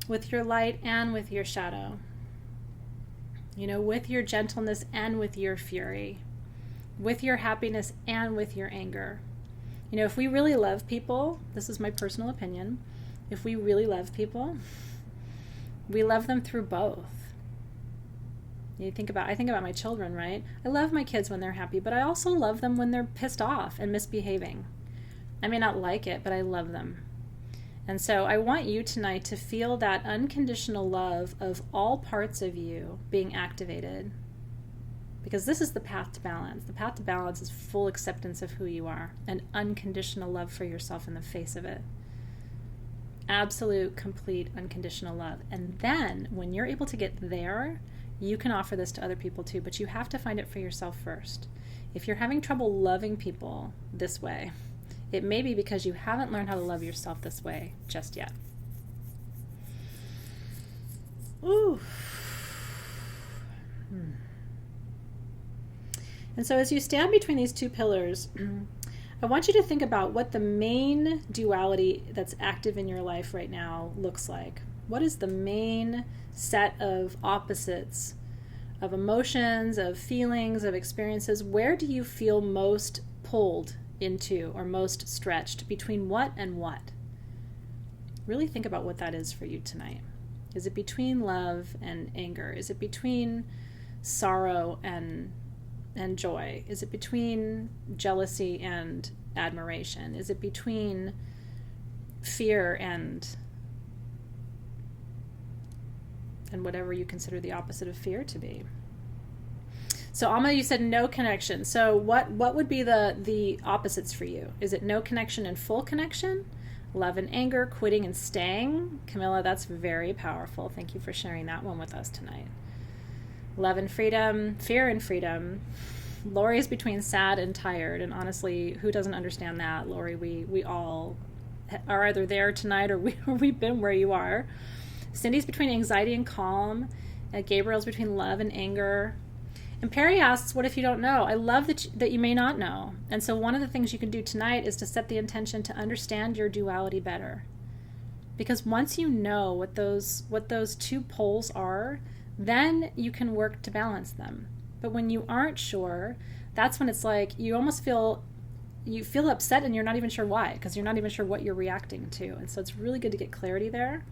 A: with your light and with your shadow, with your gentleness and with your fury, with your happiness and with your anger. If we really love people, this is my personal opinion, if we really love people, we love them through both. I think about my children, right? I love my kids when they're happy, but I also love them when they're pissed off and misbehaving. I may not like it, but I love them. And so I want you tonight to feel that unconditional love of all parts of you being activated, because this is the path to balance. The path to balance is full acceptance of who you are and unconditional love for yourself in the face of it. Absolute, complete, unconditional love. And then when you're able to get there, you can offer this to other people too, but you have to find it for yourself first. If you're having trouble loving people this way, it may be because you haven't learned how to love yourself this way just yet. Ooh. And so as you stand between these two pillars, I want you to think about what the main duality that's active in your life right now looks like. What is the main set of opposites, of emotions, of feelings, of experiences? Where do you feel most pulled into or most stretched? Between what and what? Really think about what that is for you tonight. Is it between love and anger? Is it between sorrow and joy? Is it between jealousy and admiration? Is it between fear and whatever you consider the opposite of fear to be? So Alma, you said no connection. So what would be the opposites for you? Is it no connection and full connection? Love and anger, quitting and staying? Camilla, that's very powerful. Thank you for sharing that one with us tonight. Love and freedom, fear and freedom. Lori is between sad and tired. And honestly, who doesn't understand that? Lori, we all are either there tonight or we've been where you are. Cindy's between anxiety and calm. Gabriel's between love and anger. And Perry asks, what if you don't know? I love that you may not know. And so one of the things you can do tonight is to set the intention to understand your duality better. Because once you know what those two poles are, then you can work to balance them. But when you aren't sure, that's when it's like you almost feel upset and you're not even sure why, because you're not even sure what you're reacting to. And so it's really good to get clarity there.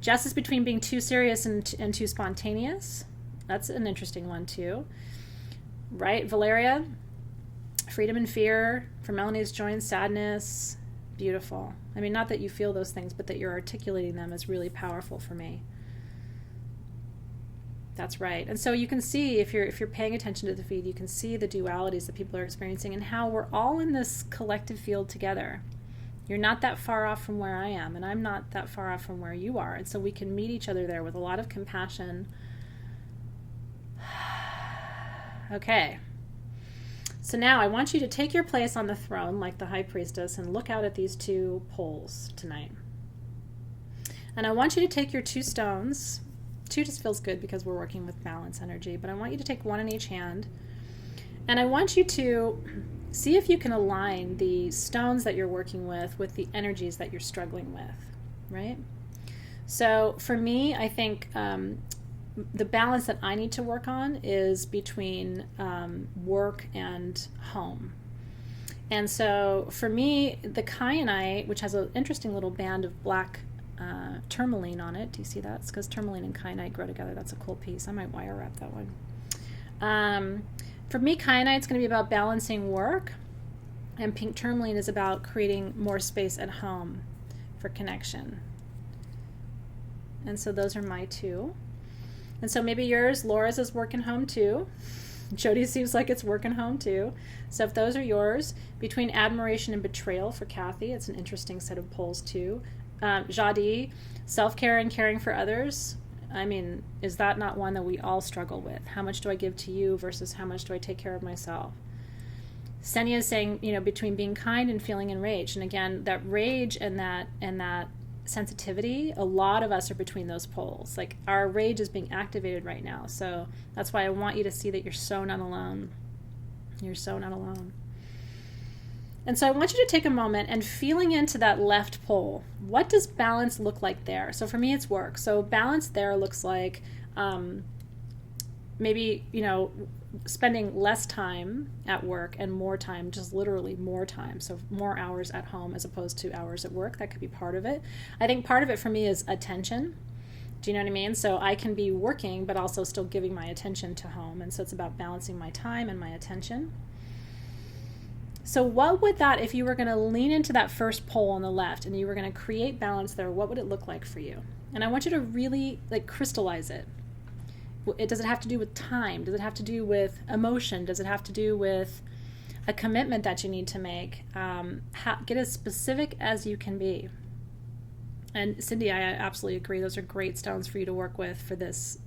A: Jess is between being too serious and too spontaneous. That's an interesting one too. Right, Valeria? Freedom and fear. For Melanie's joy and sadness. Beautiful. I mean, not that you feel those things, but that you're articulating them is really powerful for me. That's right. And so you can see, if you're paying attention to the feed, you can see the dualities that people are experiencing and how we're all in this collective field together. You're not that far off from where I am, and I'm not that far off from where you are. And so we can meet each other there with a lot of compassion. Okay. So now I want you to take your place on the throne like the high priestess and look out at these two poles tonight. And I want you to take your two stones. Two just feels good because we're working with balance energy, but I want you to take one in each hand. And I want you to see if you can align the stones that you're working with the energies that you're struggling with, right? So for me, I think the balance that I need to work on is between work and home. And so for me, the kyanite, which has an interesting little band of black tourmaline on it. Do you see that? It's because tourmaline and kyanite grow together. That's a cool piece. I might wire wrap that one. For me, kyanite's going to be about balancing work, and pink tourmaline is about creating more space at home for connection. And so those are my two. And so maybe yours, Laura's, is work and home too. Jody seems like it's work and home too. So if those are yours, between admiration and betrayal for Kathy, it's an interesting set of poles too. Jadi, Self-care and caring for others, I mean, is that not one that we all struggle with? How much do I give to you versus how much do I take care of myself? Senya is saying, between being kind and feeling enraged. And again, that rage and that sensitivity, a lot of us are between those poles. Like, our rage is being activated right now. So that's why I want you to see that you're so not alone. You're so not alone. And so I want you to take a moment and feeling into that left pole. What does balance look like there? So for me, it's work. So balance there looks like maybe, spending less time at work and more time, just literally more time. So more hours at home as opposed to hours at work. That could be part of it. I think part of it for me is attention. Do you know what I mean? So I can be working, but also still giving my attention to home. And so it's about balancing my time and my attention. So what would that, if you were going to lean into that first pole on the left and you were going to create balance there, what would it look like for you? And I want you to really crystallize it. Does it have to do with time? Does it have to do with emotion? Does it have to do with a commitment that you need to make? Get as specific as you can be. And Cindy, I absolutely agree. Those are great stones for you to work with for this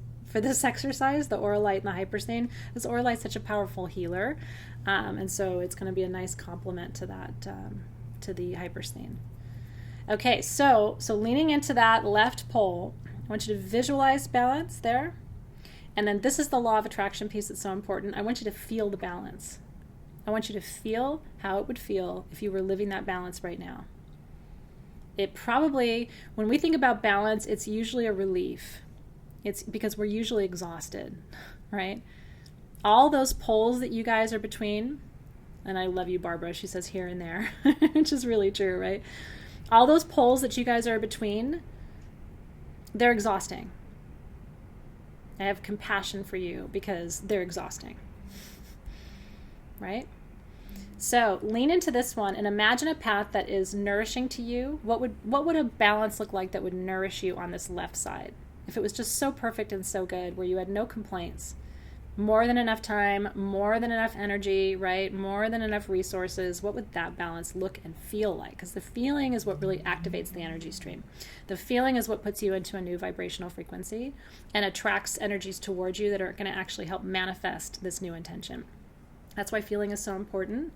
A: exercise, the Auralite and the Hyperstain. This Auralite is such a powerful healer. And so it's going to be a nice complement to that, to the Hyperstain. Okay, so leaning into that left pole, I want you to visualize balance there. And then this is the law of attraction piece that's so important. I want you to feel the balance. I want you to feel how it would feel if you were living that balance right now. It probably, when we think about balance, it's usually a relief. It's because we're usually exhausted, right? All those poles that you guys are between, and I love you, Barbara, she says here and there, which is really true, right? All those poles that you guys are between, they're exhausting. I have compassion for you because they're exhausting, right? So lean into this one and imagine a path that is nourishing to you. What would a balance look like that would nourish you on this left side? If it was just so perfect and so good, where you had no complaints, more than enough time, more than enough energy, right? More than enough resources, what would that balance look and feel like? Because the feeling is what really activates the energy stream. The feeling is what puts you into a new vibrational frequency and attracts energies towards you that are going to actually help manifest this new intention. That's why feeling is so important.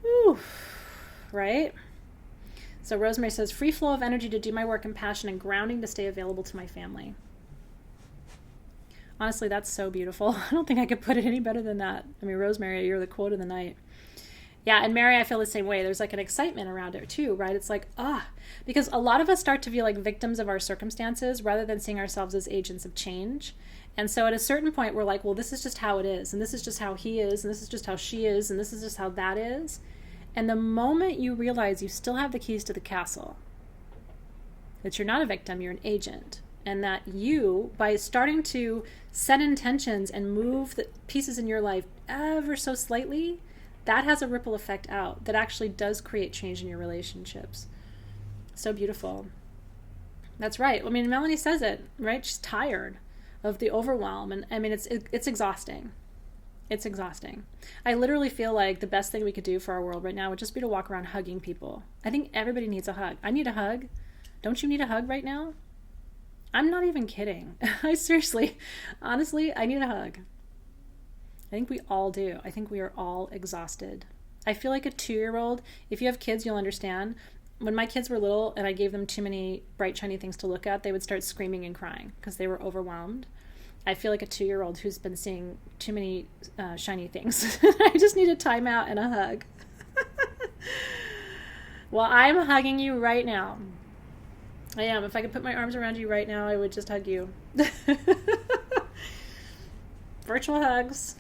A: Whew, right? So Rosemary says, free flow of energy to do my work and passion and grounding to stay available to my family. Honestly, that's so beautiful. I don't think I could put it any better than that. I mean, Rosemary, you're the quote of the night. Yeah, and Mary, I feel the same way. There's like an excitement around it too, right? It's like, because a lot of us start to feel like victims of our circumstances rather than seeing ourselves as agents of change. And so at a certain point, we're like, well, this is just how it is. And this is just how he is. And this is just how she is. And this is just how that is. And the moment you realize you still have the keys to the castle, that you're not a victim, you're an agent. And that you, by starting to set intentions and move the pieces in your life ever so slightly, that has a ripple effect out that actually does create change in your relationships. So beautiful. That's right. I mean, Melanie says it, right? She's tired of the overwhelm. And I mean, it's exhausting. It's exhausting. I literally feel like the best thing we could do for our world right now would just be to walk around hugging people. I think everybody needs a hug. I need a hug. Don't you need a hug right now? I'm not even kidding. I seriously, honestly, I need a hug. I think we all do. I think we are all exhausted. I feel like a 2-year-old. If you have kids, you'll understand. When my kids were little and I gave them too many bright, shiny things to look at, they would start screaming and crying because they were overwhelmed. I feel like a 2-year-old who's been seeing too many shiny things. I just need a timeout and a hug. Well, I'm hugging you right now. I am. If I could put my arms around you right now, I would just hug you. Virtual hugs.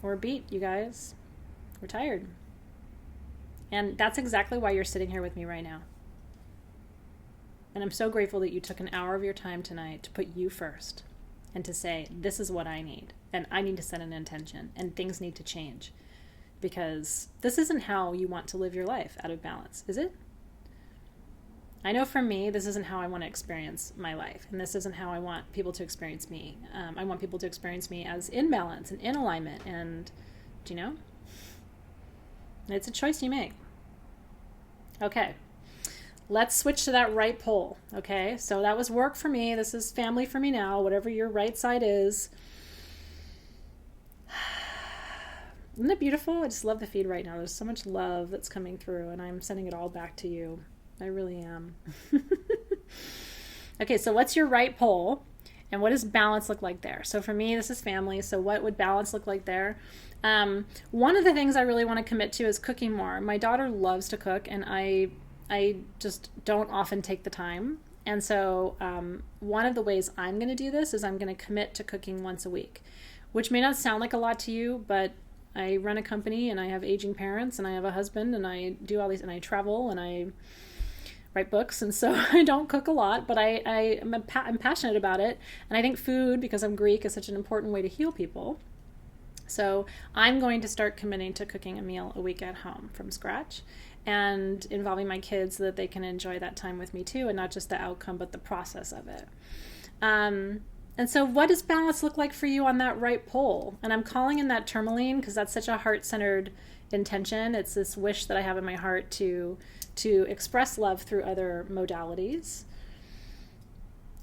A: We're beat, you guys. We're tired. And that's exactly why you're sitting here with me right now. And I'm so grateful that you took an hour of your time tonight to put you first and to say, this is what I need. And I need to set an intention. And things need to change. Because this isn't how you want to live your life out of balance, is it? I know for me, this isn't how I want to experience my life. And this isn't how I want people to experience me. I want people to experience me as in balance and in alignment. And, do you know? It's a choice you make. Okay. Let's switch to that right pole. Okay. So that was work for me. This is family for me now, whatever your right side is. Isn't it beautiful? I just love the feed right now. There's so much love that's coming through, and I'm sending it all back to you. I really am. Okay, so what's your right pole, and what does balance look like there? So for me, this is family. So what would balance look like there? One of the things I really want to commit to is cooking more. My daughter loves to cook, and I just don't often take the time. And so one of the ways I'm going to do this is I'm going to commit to cooking once a week, which may not sound like a lot to you, but I run a company and I have aging parents and I have a husband and I do all these and I travel and I write books, and so I don't cook a lot, but I'm passionate about it. And I think food, because I'm Greek, is such an important way to heal people. So I'm going to start committing to cooking a meal a week at home from scratch and involving my kids so that they can enjoy that time with me too, and not just the outcome but the process of it. And so what does balance look like for you on that right pole? And I'm calling in that tourmaline because that's such a heart-centered intention. It's this wish that I have in my heart to express love through other modalities.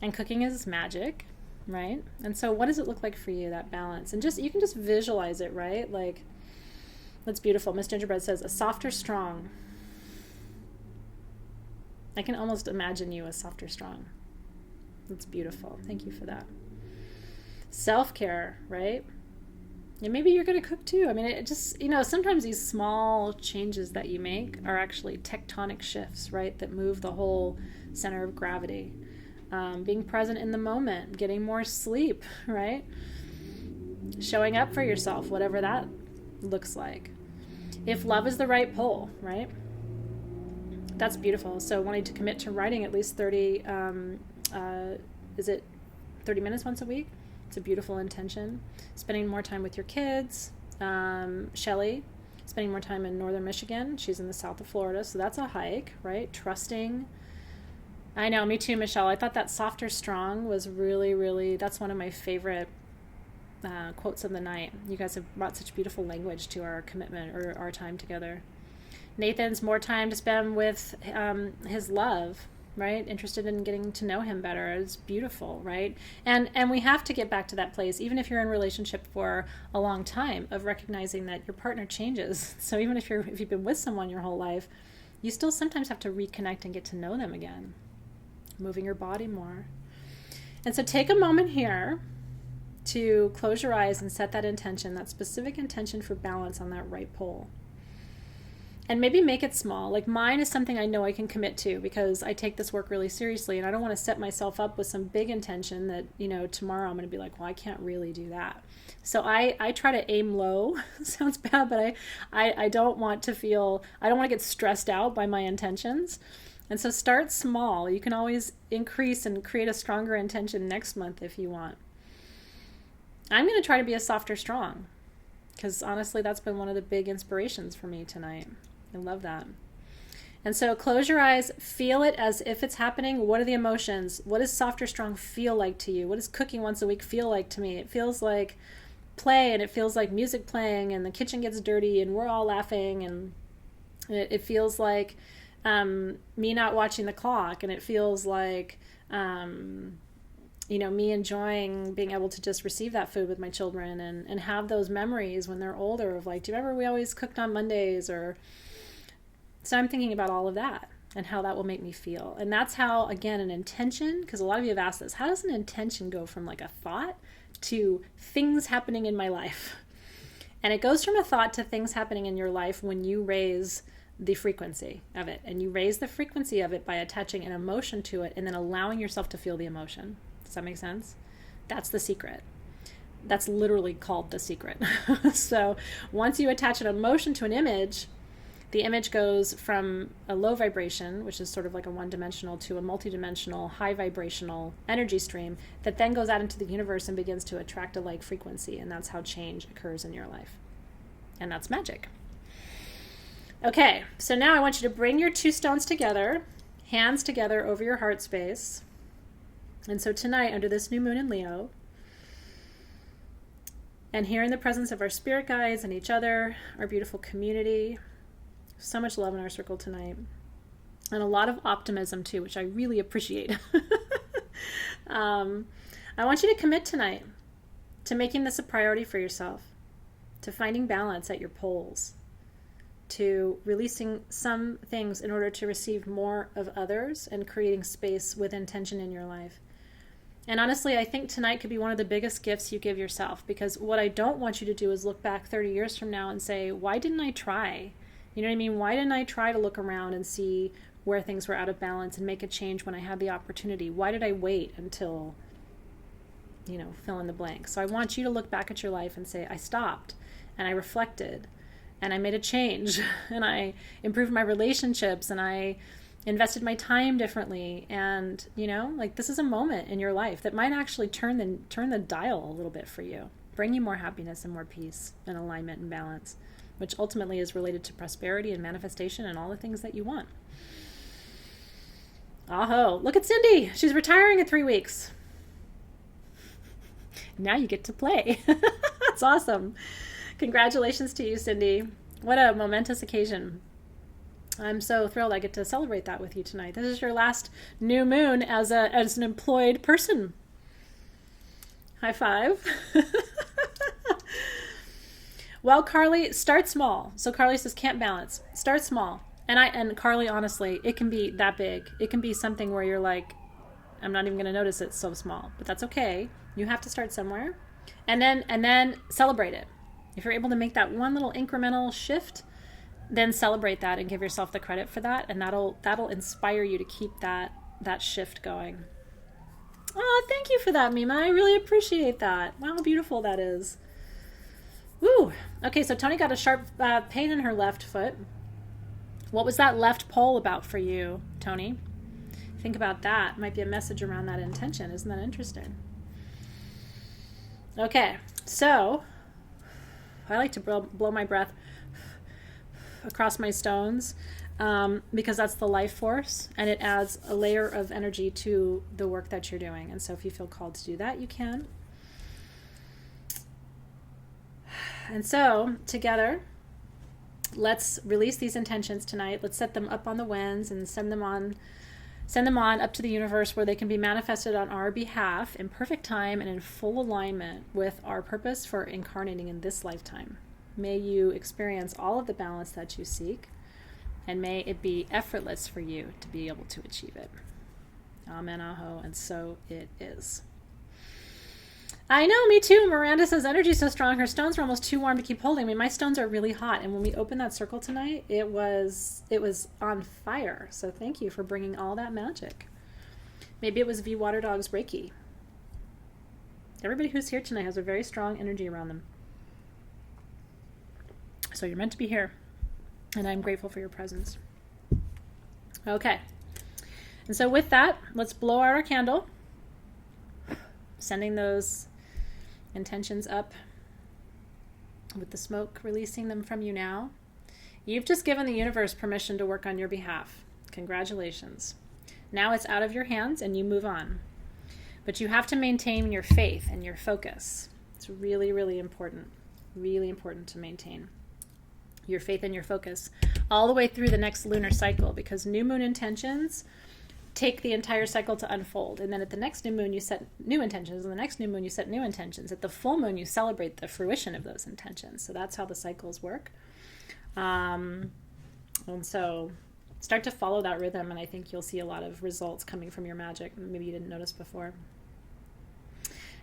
A: And cooking is magic, right? And so what does it look like for you, that balance? And just you can just visualize it, right? Like, that's beautiful. Miss Gingerbread says, a softer strong. I can almost imagine you as softer strong. That's beautiful. Thank you for that. Self-care, right? And maybe you're going to cook too. I mean, it just, sometimes these small changes that you make are actually tectonic shifts, right? That move the whole center of gravity. Being present in the moment, getting more sleep, right? Showing up for yourself, whatever that looks like. If love is the right pole, right? That's beautiful. So wanting to commit to writing at least 30 minutes once a week? It's a beautiful intention. Spending more time with your kids. Shelly, spending more time in northern Michigan. She's in the south of Florida, so that's a hike, right? Trusting. I know, me too, Michelle. I thought that softer strong was really, really, that's one of my favorite quotes of the night. You guys have brought such beautiful language to our commitment or our time together. Nathan's more time to spend with his love, right? Interested in getting to know him better. It's beautiful, right? And we have to get back to that place, even if you're in a relationship for a long time, of recognizing that your partner changes. So even if you've been with someone your whole life, you still sometimes have to reconnect and get to know them again. Moving your body more. And so take a moment here to close your eyes and set that intention, that specific intention for balance on that right pole. And maybe make it small. Like mine is something I know I can commit to because I take this work really seriously, and I don't want to set myself up with some big intention that, tomorrow I'm going to be like, well, I can't really do that. So I try to aim low. Sounds bad, but I don't want to I don't want to get stressed out by my intentions. And so start small. You can always increase and create a stronger intention next month if you want. I'm going to try to be a softer strong because honestly, that's been one of the big inspirations for me tonight. I love that. And so close your eyes, feel it as if it's happening. What are the emotions? What does softer strong feel like to you? What does cooking once a week feel like to me? It feels like play, and it feels like music playing, and the kitchen gets dirty and we're all laughing, and it feels like me not watching the clock, and it feels like me enjoying being able to just receive that food with my children and have those memories when they're older of like, do you remember we always cooked on Mondays? Or so I'm thinking about all of that and how that will make me feel. And that's how, again, an intention, because a lot of you have asked this, how does an intention go from like a thought to things happening in my life? And it goes from a thought to things happening in your life when you raise the frequency of it. And you raise the frequency of it by attaching an emotion to it and then allowing yourself to feel the emotion. Does that make sense? That's the secret. That's literally called the secret. So once you attach an emotion to an image, the image goes from a low vibration, which is sort of like a one-dimensional, to a multi-dimensional, high vibrational energy stream that then goes out into the universe and begins to attract a like frequency. And that's how change occurs in your life. And that's magic. Okay, so now I want you to bring your two stones together, hands together over your heart space. And so tonight, under this new moon in Leo, and here in the presence of our spirit guides and each other, our beautiful community, so much love in our circle tonight. and a lot of optimism too, which I really appreciate. I want you to commit tonight to making this a priority for yourself, to finding balance at your poles, to releasing some things in order to receive more of others, and creating space with intention in your life. And honestly, I think tonight could be one of the biggest gifts you give yourself, because what I don't want you to do is look back 30 years from now and say, why didn't I try? You know what I mean? Why didn't I try to look around and see where things were out of balance and make a change when I had the opportunity? Why did I wait until, fill in the blank? So I want you to look back at your life and say, I stopped and I reflected and I made a change and I improved my relationships and I invested my time differently. And, this is a moment in your life that might actually turn the dial a little bit for you, bring you more happiness and more peace and alignment and balance, which ultimately is related to prosperity and manifestation and all the things that you want. Aho, look at Cindy. She's retiring in 3 weeks. Now you get to play. That's awesome. Congratulations to you, Cindy. What a momentous occasion. I'm so thrilled I get to celebrate that with you tonight. This is your last new moon as an employed person. High five. Well, Carly, start small. So Carly says, can't balance. Start small. And Carly, honestly, it can be that big. It can be something where you're like, I'm not even going to notice it's so small, but that's okay. You have to start somewhere, and then celebrate it. If you're able to make that one little incremental shift, then celebrate that and give yourself the credit for that, and that'll inspire you to keep that shift going. Oh, thank you for that, Mima. I really appreciate that. Wow, how beautiful that is. Woo. Okay, so Tony got a sharp pain in her left foot. What was that left pole about for you, Tony? Think about that. Might be a message around that intention. Isn't that interesting? Okay, so I like to blow my breath across my stones because that's the life force, and it adds a layer of energy to the work that you're doing. And so if you feel called to do that, you can. And so together, let's release these intentions tonight. Let's set them up on the winds and send them on up to the universe, where they can be manifested on our behalf in perfect time and in full alignment with our purpose for incarnating in this lifetime. May you experience all of the balance that you seek, and may it be effortless for you to be able to achieve it. Amen, aho, and so it is. I know, me too. Miranda says energy is so strong. Her stones are almost too warm to keep holding. I mean, my stones are really hot. And when we opened that circle tonight, it was on fire. So thank you for bringing all that magic. Maybe it was V Water Dog's Reiki. Everybody who's here tonight has a very strong energy around them. So you're meant to be here. And I'm grateful for your presence. Okay. And so with that, let's blow out our candle. Sending those intentions up with the smoke, releasing them from you now. You've just given the universe permission to work on your behalf. Congratulations. Now it's out of your hands and you move on. But you have to maintain your faith and your focus. It's really, really important. Really important to maintain your faith and your focus all the way through the next lunar cycle, because new moon intentions take the entire cycle to unfold. And then at the next new moon, you set new intentions. And the next new moon, you set new intentions. At the full moon, you celebrate the fruition of those intentions. So that's how the cycles work. And so start to follow that rhythm, and I think you'll see a lot of results coming from your magic maybe you didn't notice before.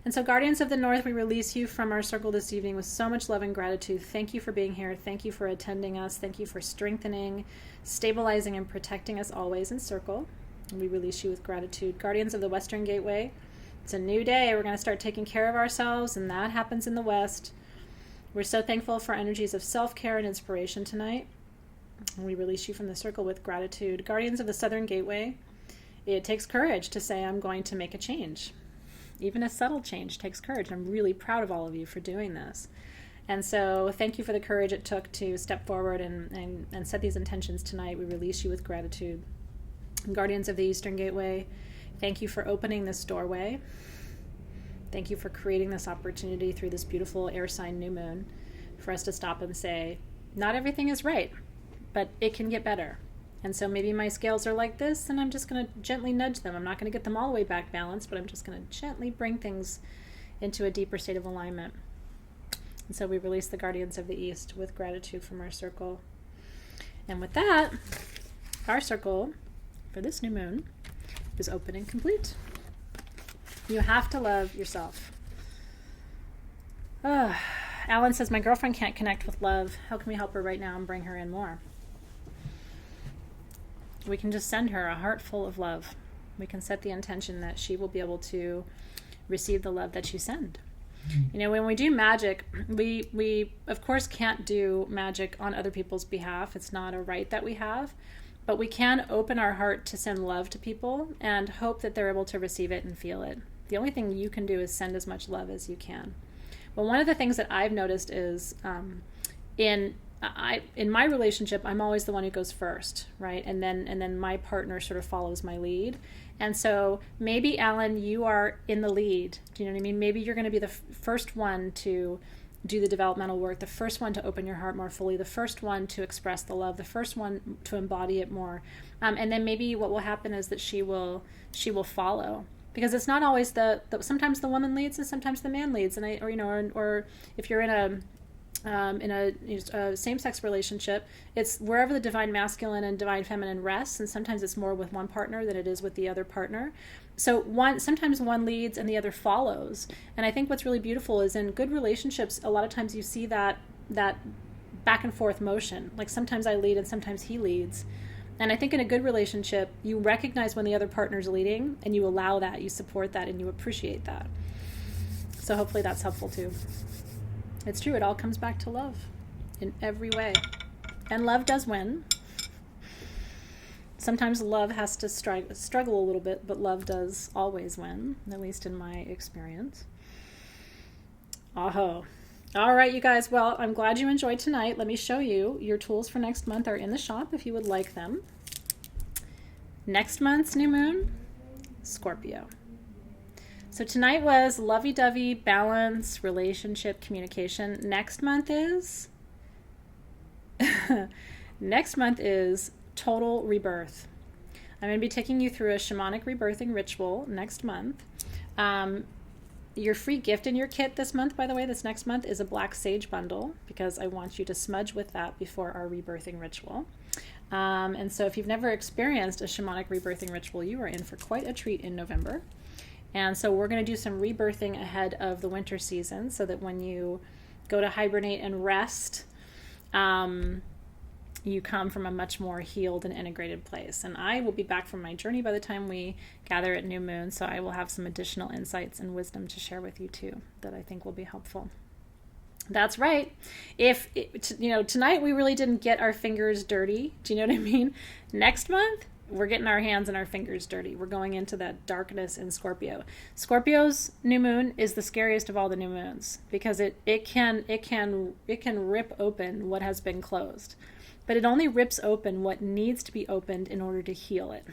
A: And so Guardians of the North, we release you from our circle this evening with so much love and gratitude. Thank you for being here. Thank you for attending us. Thank you for strengthening, stabilizing, and protecting us always in circle. And we release you with gratitude. Guardians of the Western Gateway, it's a new day. We're going to start taking care of ourselves, and that happens in the West. We're so thankful for energies of self-care and inspiration tonight. And we release you from the circle with gratitude. Guardians of the Southern Gateway, it takes courage to say, I'm going to make a change. Even a subtle change takes courage. I'm really proud of all of you for doing this. And so thank you for the courage it took to step forward and set these intentions tonight. We release you with gratitude. Guardians of the Eastern Gateway, thank you for opening this doorway. Thank you for creating this opportunity through this beautiful air sign new moon for us to stop and say, not everything is right, but it can get better. And so maybe my scales are like this, and I'm just going to gently nudge them. I'm not going to get them all the way back balanced, but I'm just going to gently bring things into a deeper state of alignment. And so we release the guardians of the East with gratitude from our circle. And with that, our circle for this new moon is open and complete. You have to love yourself. Alan says, my girlfriend can't connect with love. How can we help her right now and bring her in more? We can just send her a heart full of love. We can set the intention that she will be able to receive the love that you send. You know, when we do magic, we of course can't do magic on other people's behalf. It's not a right that we have. But we can open our heart to send love to people and hope that they're able to receive it and feel it. The only thing you can do is send as much love as you can. But one of the things that I've noticed is in my relationship, I'm always the one who goes first, right? And then my partner sort of follows my lead. And so maybe, Alan, you are in the lead. Do you know what I mean? Maybe you're going to be the first one to do the developmental work, the first one to open your heart more fully, the first one to express the love, the first one to embody it more. And then maybe what will happen is that she will follow. Because it's not always sometimes the woman leads and sometimes the man leads. And or if you're in a same-sex relationship, it's wherever the divine masculine and divine feminine rests, and sometimes it's more with one partner than it is with the other partner. So sometimes one leads and the other follows. And I think what's really beautiful is in good relationships, a lot of times you see that back and forth motion. Like sometimes I lead and sometimes he leads. And I think in a good relationship, you recognize when the other partner's leading and you allow that, you support that, and you appreciate that. So hopefully that's helpful too. It's true, it all comes back to love in every way. And love does win. Sometimes love has to struggle a little bit, but love does always win, at least in my experience. Aho. All right, you guys. Well, I'm glad you enjoyed tonight. Let me show you. Your tools for next month are in the shop if you would like them. Next month's new moon, Scorpio. So tonight was lovey-dovey, balance, relationship, communication. Next month is total rebirth. I'm going to be taking you through a shamanic rebirthing ritual next month. Your free gift in your kit this month, by the way, this next month, is a black sage bundle, because I want you to smudge with that before our rebirthing ritual. And so if you've never experienced a shamanic rebirthing ritual, you are in for quite a treat in November. And so we're going to do some rebirthing ahead of the winter season so that when you go to hibernate and rest, you come from a much more healed and integrated place. And I will be back from my journey by the time we gather at new moon, so I will have some additional insights and wisdom to share with you too that I think will be helpful. That's right. Tonight we really didn't get our fingers dirty. Do you know what I mean? Next month, we're getting our hands and our fingers dirty. We're going into that darkness in Scorpio. Scorpio's new moon is the scariest of all the new moons because it can rip open what has been closed. But it only rips open what needs to be opened in order to heal it.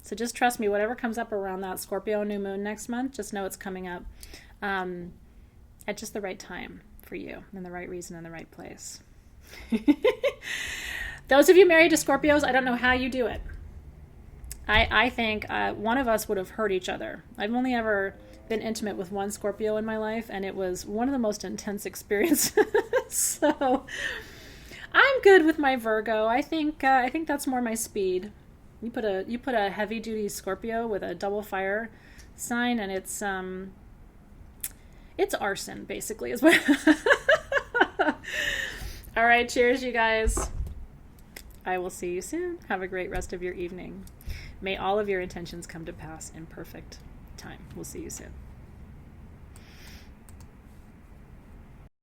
A: So just trust me, whatever comes up around that Scorpio new moon next month, just know it's coming up at just the right time for you and the right reason and the right place. Those of you married to Scorpios, I don't know how you do it. I think one of us would have hurt each other. I've only ever been intimate with one Scorpio in my life, and it was one of the most intense experiences. So I'm good with my Virgo. I think that's more my speed. You put a heavy duty Scorpio with a double fire sign, and it's arson basically is what. All right, cheers, you guys. I will see you soon. Have a great rest of your evening. May all of your intentions come to pass in perfect time. We'll see you soon.